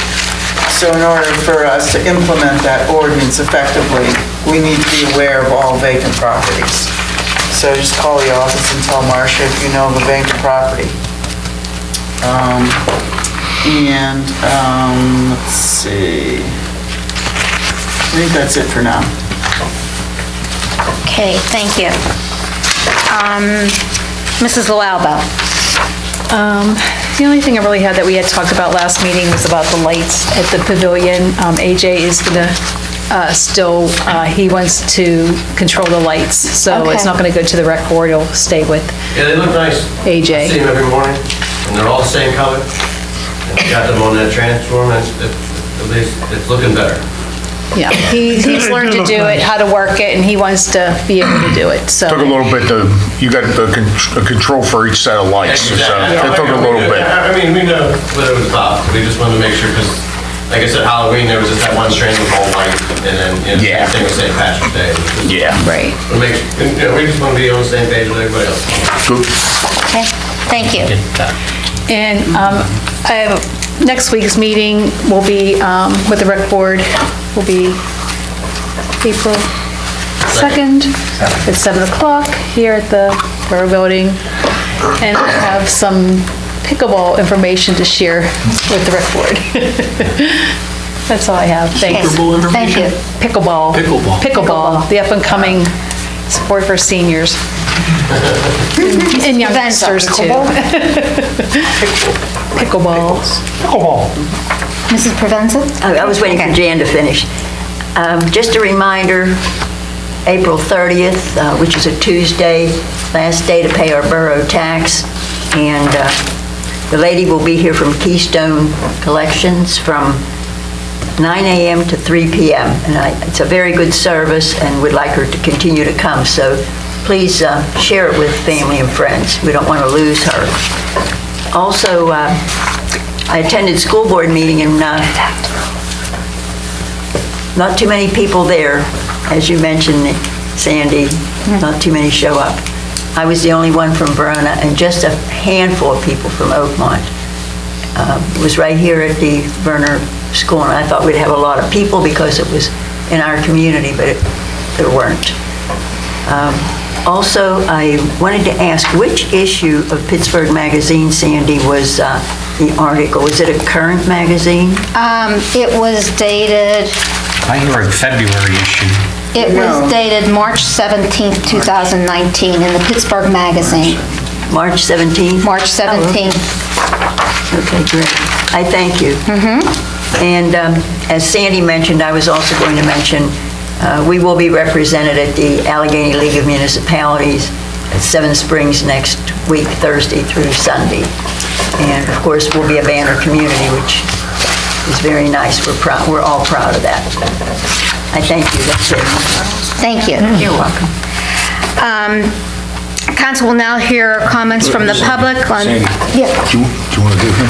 So in order for us to implement that ordinance effectively, we need to be aware of all vacant properties. So just call the office and tell Marcia if you know of a vacant property. Let's see. I think that's it for now. Okay, thank you. Mrs. Lualba. The only thing I really had that we had talked about last meeting was about the lights at the pavilion. AJ is gonna he wants to control the lights, so it's not gonna go to the rec board, it'll stay with Yeah, they look nice. AJ. I see them every morning, and they're all the same color. And we got them on that transformer, and at least it's looking better. Yeah, he's learned to do it, how to work it, and he wants to be able to do it, so. Took a little bit you got a control for each set of lights, so Exactly. it took a little bit. I mean, we know what it was about. We just wanted to make sure, because, like I said, Halloween, there was just that one strand was all white, and then, Yeah. same thing with St. Patrick's Day. Yeah. Right. We just want to be on the same page with everybody else. Good. Okay, thank you. And next week's meeting will be, with the rec board, will be April 2nd at 7 o'clock here at the Borough Building. And I have some pickleball information to share with the rec board. That's all I have. Thanks. Thank you. Pickleball. Pickleball, the up-and-coming sport for seniors. And youngsters too. Pickleball. Mrs. Provenza? I was waiting for Jan to finish. Just a reminder, April 30th, which is a Tuesday, last day to pay our borough tax, and the lady will be here from Keystone Collections from 9 a.m. to 3 p.m. And it's a very good service, and we'd like her to continue to come, so please share it with family and friends. We don't want to lose her. Also, I attended school board meeting, and not too many people there. As you mentioned, Sandy, not too many show up. I was the only one from Verona, and just a handful of people from Oakmont. It was right here at the Verona School, and I thought we'd have a lot of people because it was in our community, but there weren't. Also, I wanted to ask which issue of Pittsburgh Magazine, Sandy, was the article. Is it a current magazine? It was dated, I hear a February issue. it was dated March 17th, 2019 in the Pittsburgh Magazine. March 17th? March 17th. Okay, great. I thank you. And as Sandy mentioned, I was also going to mention, we will be represented at the Allegheny League of Municipalities at Seven Springs next week, Thursday through Sunday. And of course, we'll be a banner community, which is very nice. We're all proud of that. I thank you. That's it. Thank you. You're welcome. Council will now hear comments from the public on... Sandy. Yeah. Do you want to do him?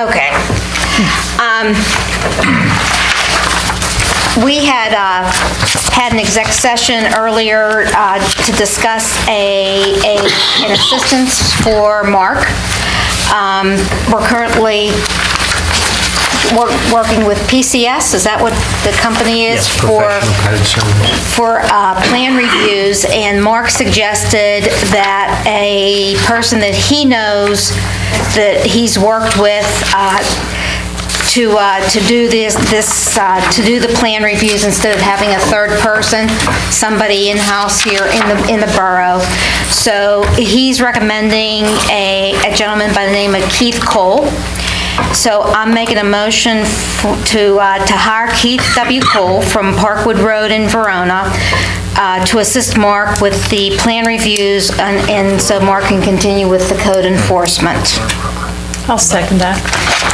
Okay. We had an exec session earlier to discuss an assistance for Mark. We're currently working with PCS, is that what the company is? Yes, Professional Code Service. For plan reviews, and Mark suggested that a person that he knows that he's worked with to do the plan reviews instead of having a third person, somebody in-house here in the borough. So he's recommending a gentleman by the name of Keith Cole. So I'm making a motion to hire Keith W. Cole from Parkwood Road in Verona to assist Mark with the plan reviews, and so Mark can continue with the code enforcement. I'll second that.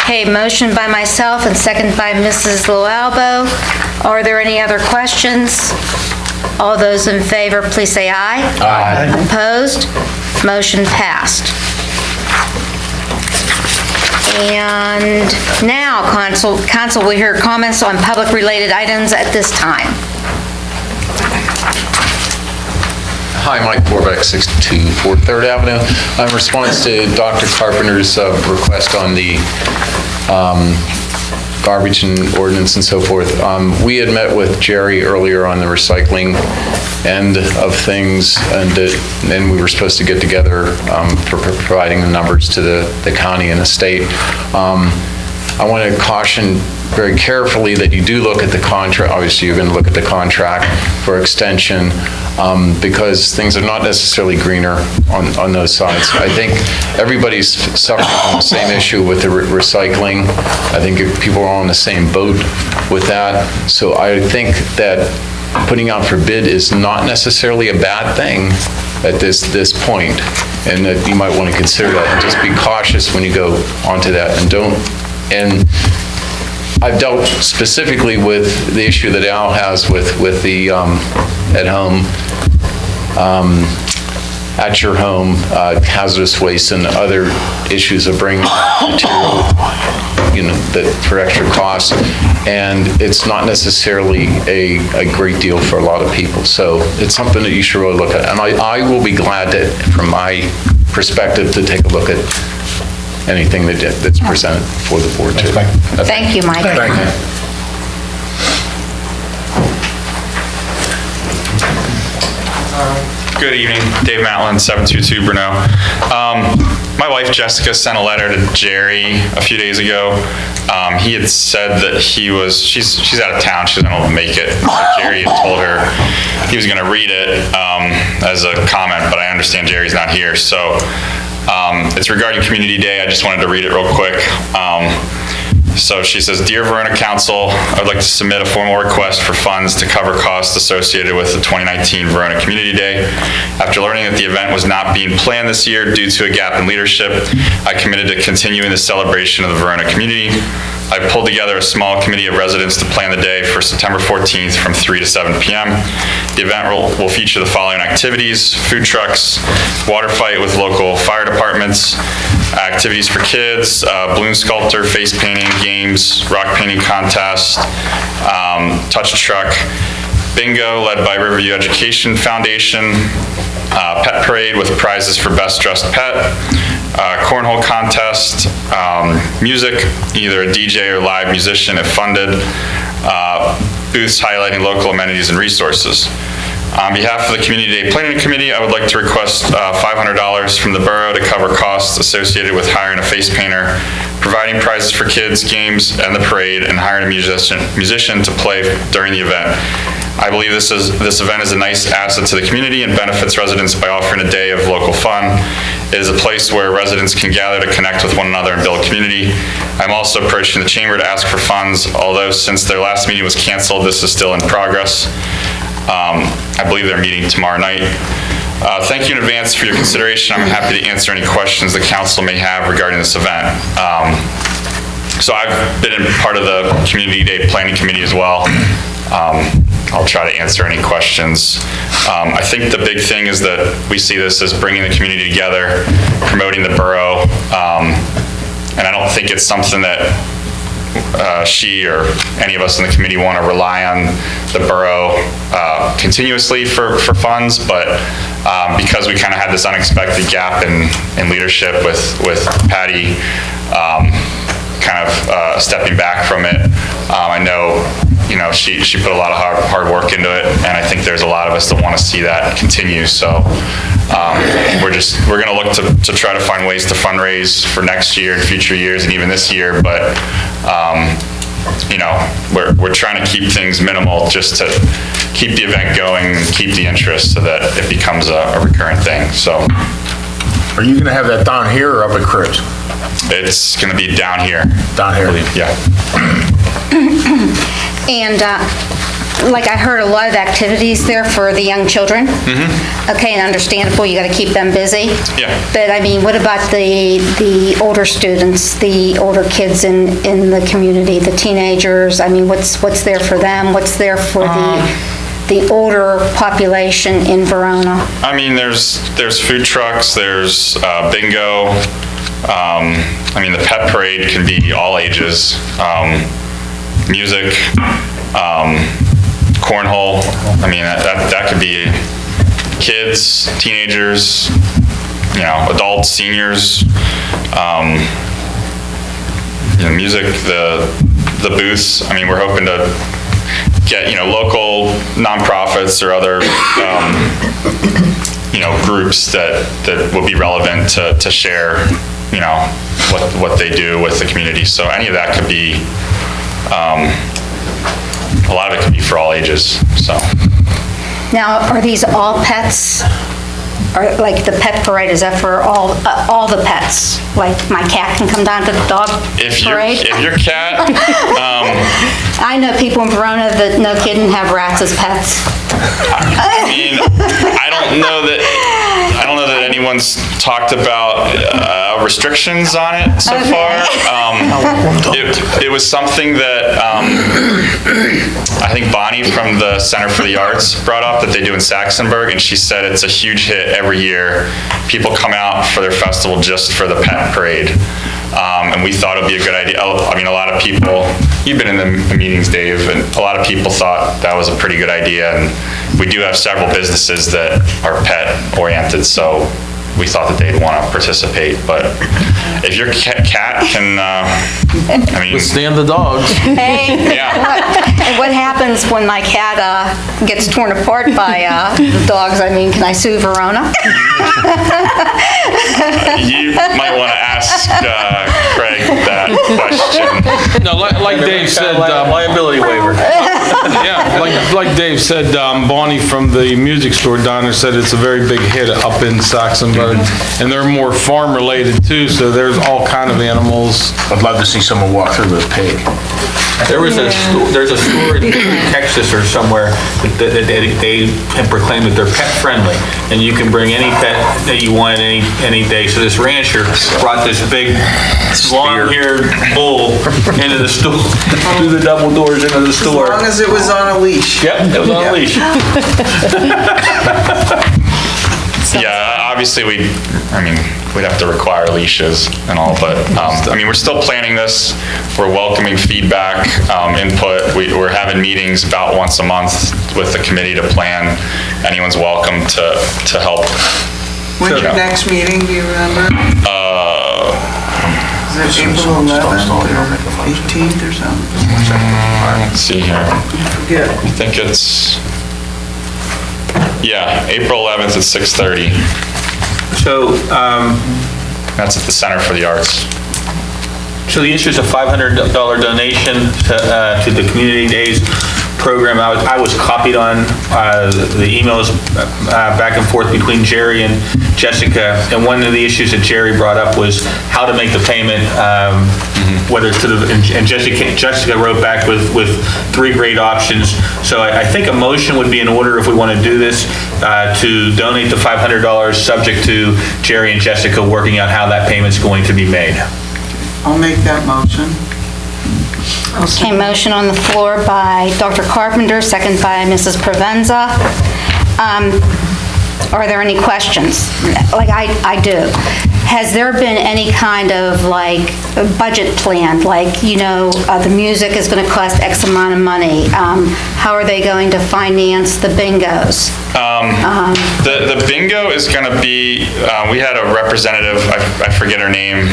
Okay, motion by myself and second by Mrs. Loalbo. Are there any other questions? All those in favor, please say aye. Aye. Opposed? Motion passed. And now, Council will hear comments on public-related items at this time. Hi, Mike Borbeck, 624 3rd Avenue. In response to Dr. Carpenter's request on the garbage and ordinance and so forth, we had met with Jerry earlier on the recycling end of things, and we were supposed to get together for providing the numbers to the county and the state. I want to caution very carefully that you do look at the contract. Obviously, you're going to look at the contract for extension because things are not necessarily greener on those sides. I think everybody's suffering from the same issue with the recycling. I think people are on the same boat with that. So I think that putting out for bid is not necessarily a bad thing at this point, and that you might want to consider that and just be cautious when you go onto that, and I've dealt specifically with the issue that Al has with the at home, at your home, hazardous waste and other issues of bringing material, that for extra costs, and it's not necessarily a great deal for a lot of people. So it's something that you should really look at, and I will be glad to, from my perspective, to take a look at anything that's presented for the board too. Thank you, Mike. Thank you. Good evening, Dave Matlin, 722 Bruno. My wife Jessica sent a letter to Jerry a few days ago. He had said that she's out of town, she doesn't know to make it. So Jerry had told her he was gonna read it as a comment, but I understand Jerry's not here. So it's regarding Community Day. I just wanted to read it real quick. So she says, "Dear Verona Council, I would like to submit a formal request for funds to cover costs associated with the 2019 Verona Community Day. After learning that the event was not being planned this year due to a gap in leadership, I committed to continuing the celebration of the Verona community. I pulled together a small committee of residents to plan the day for September 14th from 3 to 7 p.m. The event will feature the following activities: food trucks, water fight with local fire departments, activities for kids, balloon sculptor, face painting, games, rock painting contest, touch truck, bingo led by Riverview Education Foundation, pet parade with prizes for best dressed pet, cornhole contest, music, either a DJ or live musician if funded, booths highlighting local amenities and resources. On behalf of the Community Day Planning Committee, I would like to request $500 from the borough to cover costs associated with hiring a face painter, providing prizes for kids, games, and the parade, and hiring a musician to play during the event. I believe this event is a nice asset to the community and benefits residents by offering a day of local fun. It is a place where residents can gather to connect with one another and build community. I'm also approaching the chamber to ask for funds, although since their last meeting was canceled, this is still in progress. I believe they're meeting tomorrow night. Thank you in advance for your consideration. I'm happy to answer any questions the council may have regarding this event. So I've been part of the Community Day Planning Committee as well. I'll try to answer any questions. I think the big thing is that we see this as bringing the community together, promoting the borough, and I don't think it's something that she or any of us in the committee want to rely on the borough continuously for funds, but because we kind of had this unexpected gap in leadership with Patty kind of stepping back from it, I know she put a lot of hard work into it, and I think there's a lot of us that want to see that continue. So we're going to look to try to find ways to fundraise for next year and future years and even this year, but we're trying to keep things minimal just to keep the event going and keep the interest so that it becomes a recurrent thing. So are you going to have that down here or up at Cribs? It's going to be down here. Down here? Yeah. And like I heard a lot of activities there for the young children. Okay, and understandable, you got to keep them busy. Yeah. But I mean, what about the older students, the older kids in the community, the teenagers? I mean, what's there for them? What's there for the older population in Verona? I mean, there's food trucks, there's bingo. I mean, the pet parade can be all ages. Music, cornhole. I mean, that could be kids, teenagers, adults, seniors. Music, the booths. I mean, we're hoping to get what nonprofits or other groups that will be relevant to share what they do with the community. So any of that could be a lot of it could be for all ages. So Now, are these all pets? Or like the pet parade, is that for all the pets? Like my cat can come down to the dog parade? If your cat, I know people in Verona that, no kidding, have rats as pets. I mean, I don't know that anyone's talked about restrictions on it so far. It was something that I think Bonnie from the Center for the Arts brought up that they do in Saxonburg, and she said it's a huge hit every year. People come out for their festival just for the pet parade. And we thought it'd be a good idea. I mean, a lot of people, you've been in the meetings, Dave, and a lot of people thought that was a pretty good idea. And we do have several businesses that are pet oriented, so we thought that they'd want to participate. But if your cat can, withstand the dogs. Hey, yeah. what happens when my cat gets torn apart by the dogs? I mean, can I sue Verona? You might want to ask Craig that question. No, like Dave said, liability waiver. Yeah, like Dave said, Bonnie from the music store down there said it's a very big hit up in Saxonburg, and they're more farm related too, so there's all kind of animals. I'd love to see someone walk through with a pig. There's a store in Texas or somewhere that they proclaim that they're pet friendly, and you can bring any pet that you want any day. So this rancher brought this big long-haired bull into the store, through the double doors into the store. As long as it was on a leash. Yep, it was on a leash. Yeah, obviously we'd have to require leashes and all, but we're still planning this. We're welcoming feedback, input. We're having meetings about once a month with the committee to plan. Anyone's welcome to help. When's your next meeting, do you remember? Is it April 11th or 18th or something? Let's see here. I forget. I think it's Yeah, April 11th at 6:30. So, That's at the Center for the Arts. so the issue is a $500 donation to the Community Days program. I was copied on the emails back and forth between Jerry and Jessica, and one of the issues that Jerry brought up was how to make the payment, whether it's to the, and Jessica wrote back with 3 great options. So I think a motion would be in order if we want to do this, to donate the $500, subject to Jerry and Jessica working out how that payment's going to be made. I'll make that motion. Okay, motion on the floor by Dr. Carpenter, second by Mrs. Provenza. Are there any questions? Like, I do. Has there been any kind of like budget plan? Like, you know, the music is going to cost X amount of money. How are they going to finance the bingos? The bingo is going to be, we had a representative, I forget her name.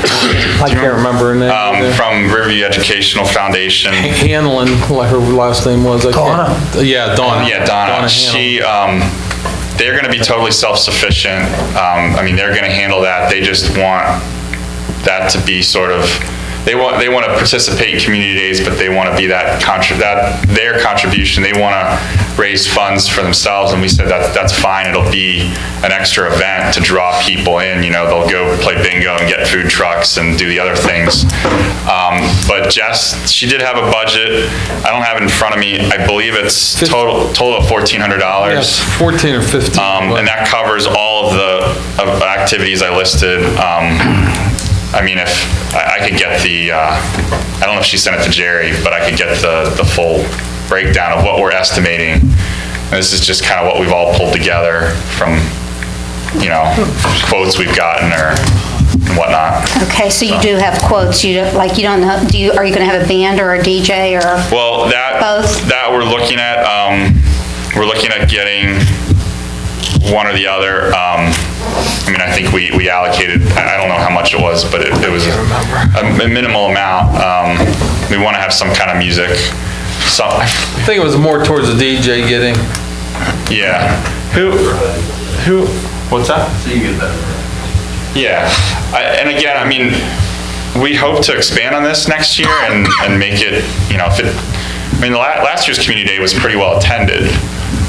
I can't remember her name. From Riverview Educational Foundation. Hanlon, like her last name was. Donna. Yeah, Donna. Yeah, Donna. She, they're going to be totally self-sufficient. I mean, they're going to handle that. They just want that to be sort of, they want to participate in community days, but they want to be their contribution. They want to raise funds for themselves, and we said that's fine. It'll be an extra event to draw people in. You know, they'll go play bingo and get food trucks and do the other things. But Jess, she did have a budget. I don't have it in front of me. I believe it's total of $1,400. Yes, 14 or 15. And that covers all of the activities I listed. I mean, if I could get the, I don't know if she sent it to Jerry, but I could get the full breakdown of what we're estimating. And this is just kind of what we've all pulled together from, you know, quotes we've gotten or whatnot. Okay, so you do have quotes. You don't know, are you going to have a band or a DJ or well, both? That we're looking at getting one or the other. I mean, I think we allocated, I don't know how much it was, but it was a minimal amount. We want to have some kind of music. I think it was more towards the DJ getting. Yeah. Who, what's that? So you get that. Yeah. And again, I mean, we hope to expand on this next year and make it, you know, I mean, last year's community day was pretty well attended.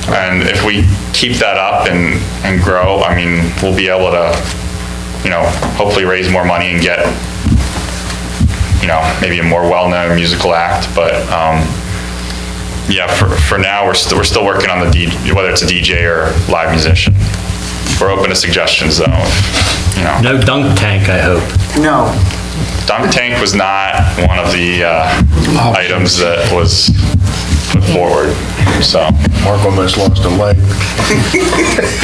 And if we keep that up and grow, I mean, we'll be able to, you know, hopefully raise more money and get, you know, maybe a more well-known musical act. But yeah, for now, we're still working on the DJ, whether it's a DJ or live musician. We're open to suggestions, though. You know. No dunk tank, I hope. No. Dunk tank was not one of the items that was put forward. So Mark almost lost a leg.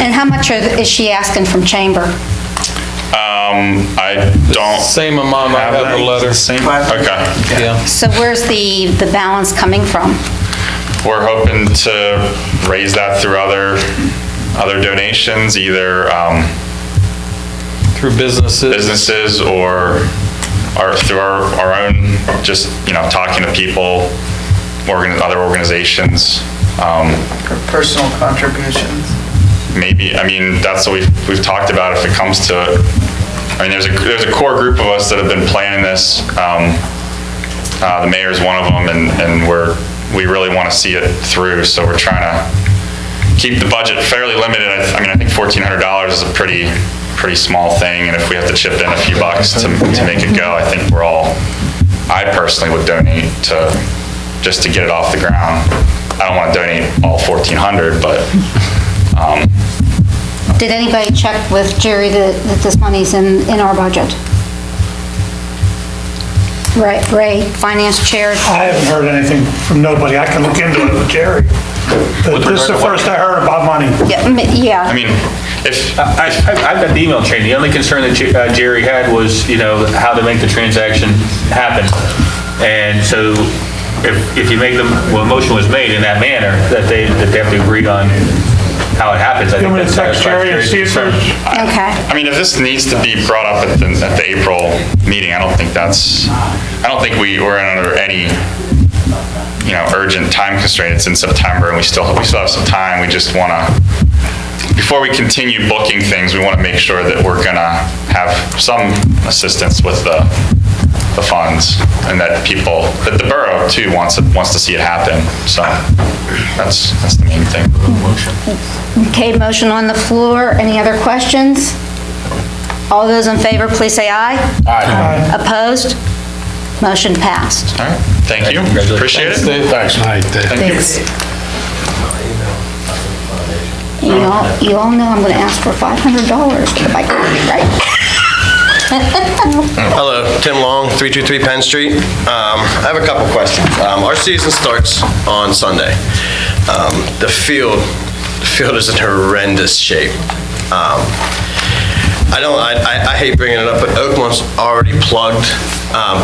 And how much is she asking from Chamber? I don't. Same amount I have the letter. Same. Okay. Yeah. So where's the balance coming from? We're hoping to raise that through other donations, either through businesses or through our own, just, you know, talking to people, other organizations. Personal contributions. Maybe, I mean, that's what we've talked about if it comes to it. I mean, there's a core group of us that have been planning this. The mayor's one of them, and we really want to see it through, so we're trying to keep the budget fairly limited. I mean, I think $1,400 is a pretty small thing, and if we have to chip in a few bucks to make it go, I think I personally would donate just to get it off the ground. I don't want to donate all $1,400, but Did anybody check with Jerry that this money's in our budget? Right, Ray, Finance Chair? I haven't heard anything from nobody. I can look into it with Jerry. This is the first I heard about money. Yeah. I mean, if I've got the email chain. The only concern that Jerry had was, you know, how to make the transaction happen. And so if you make the motion was made in that manner, that they have to agree on how it happens. I think that's text Jerry and see if there's... Okay. I mean, if this needs to be brought up at the April meeting, I don't think we're under any, urgent time constraint. It's in September and we still have some time. We just want to, before we continue booking things, we want to make sure that we're going to have some assistance with the funds, and that the borough too wants to see it happen. So that's the main thing. Okay, motion on the floor. Any other questions? All those in favor, please say aye. Aye. Opposed? Motion passed. All right, thank you. Appreciate it. Thanks. Thank you. You all know I'm going to ask for $500 to buy coffee, right? Hello, Tim Long, 323 Penn Street. I have a couple questions. Our season starts on Sunday. The field is in horrendous shape. I hate bringing it up, but Oakmont's already plugged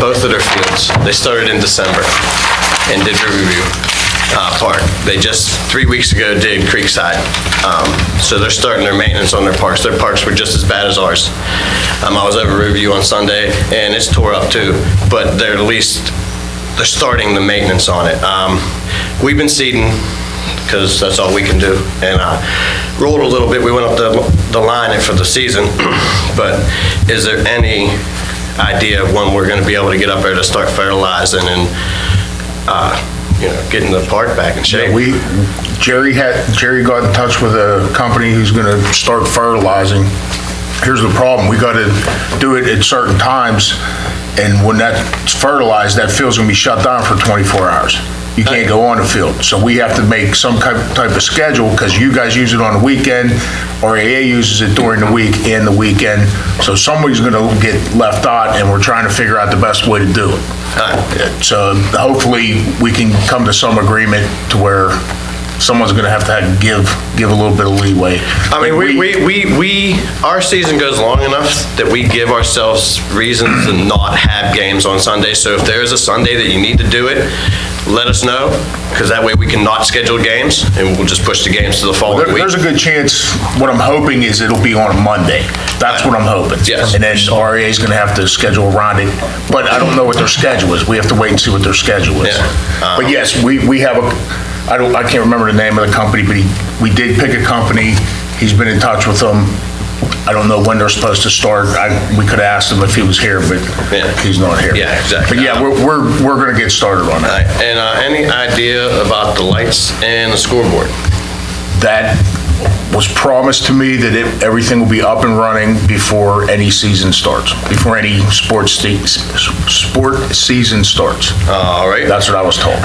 both of their fields. They started in December and did Riverview Park. They just 3 weeks ago did Creekside. So they're starting their maintenance on their parks. Their parks were just as bad as ours. I was over Riverview on Sunday and it's tore up too, but they're starting the maintenance on it. We've been seeding because that's all we can do, and rolled a little bit. We went up the line for the season, but is there any idea of when we're going to be able to get up there to start fertilizing and getting the park back in shape? Jerry got in touch with a company who's going to start fertilizing. Here's the problem: we got to do it at certain times, and when that's fertilized, that field's going to be shut down for 24 hours. You can't go on the field. So we have to make some type of schedule, because you guys use it on the weekend, RAA uses it during the week and the weekend. So somebody's going to get left out, and we're trying to figure out the best way to do it. So hopefully we can come to some agreement to where someone's going to have give a little bit of leeway. I mean, our season goes long enough that we give ourselves reasons to not have games on Sunday. So if there is a Sunday that you need to do it, let us know, because that way we can not schedule games and we'll just push the games to the following week. There's a good chance, what I'm hoping is it'll be on a Monday. That's what I'm hoping. Yes. And then RAA is going to have to schedule around it, but I don't know what their schedule is. We have to wait and see what their schedule is. Yeah. But yes, we have I can't remember the name of the company, but we did pick a company. He's been in touch with them. I don't know when they're supposed to start. We could ask him if he was here, but he's not here. Yeah, exactly. But yeah, we're going to get started on that. And any idea about the lights and the scoreboard? That was promised to me that everything will be up and running before any season starts, before any sport season starts. All right. That's what I was told.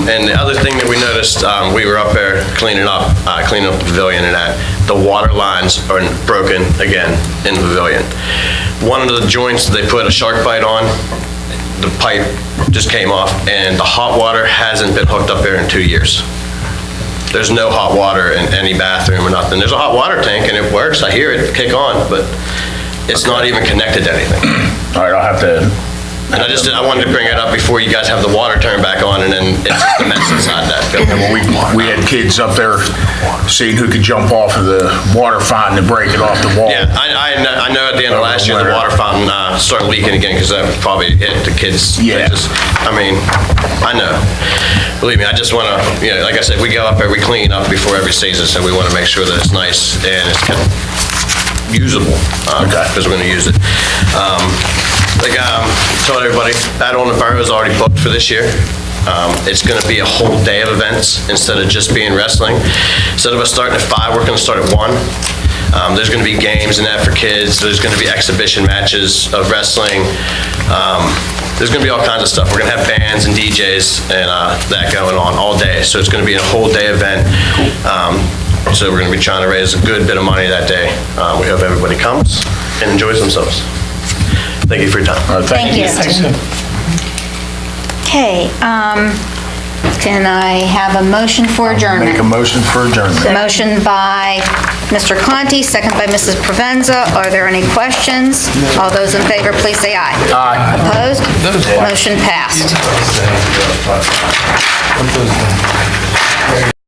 And the other thing that we noticed, we were up there cleaning up the pavilion, and that the water lines are broken again in the pavilion. One of the joints, they put a shark bite on, the pipe just came off, and the hot water hasn't been hooked up there in 2 years. There's no hot water in any bathroom or nothing. There's a hot water tank and it works. I hear it kick on, but it's not even connected to anything. All right, I'll have to. And I wanted to bring it up before you guys have the water turned back on, and then it's just a mess inside that building. We had kids up there seeing who could jump off of the water fountain and break it off the wall. Yeah, I know at the end of last year, the water fountain started leaking again, because that probably hit the kids. Yeah. I know. Believe me, I just want to, like I said, we go up there, we clean up before every season, so we want to make sure that it's nice and it's kept usable, because we're going to use it. Like I told everybody, Battle on the Borough is already booked for this year. It's going to be a whole day of events instead of just being wrestling. Instead of us starting at 5, we're going to start at 1. There's going to be games and that for kids. There's going to be exhibition matches of wrestling. There's going to be all kinds of stuff. We're going to have bands and DJs and that going on all day. So it's going to be a whole day event. So we're going to be trying to raise a good bit of money that day. We hope everybody comes and enjoys themselves. Thank you for your time. Thank you. Okay, can I have a motion for adjournment? Make a motion for adjournment. Motion by Mr. Conti, second by Mrs. Provenza. Are there any questions? All those in favor, please say aye. Aye. Opposed? Motion passed.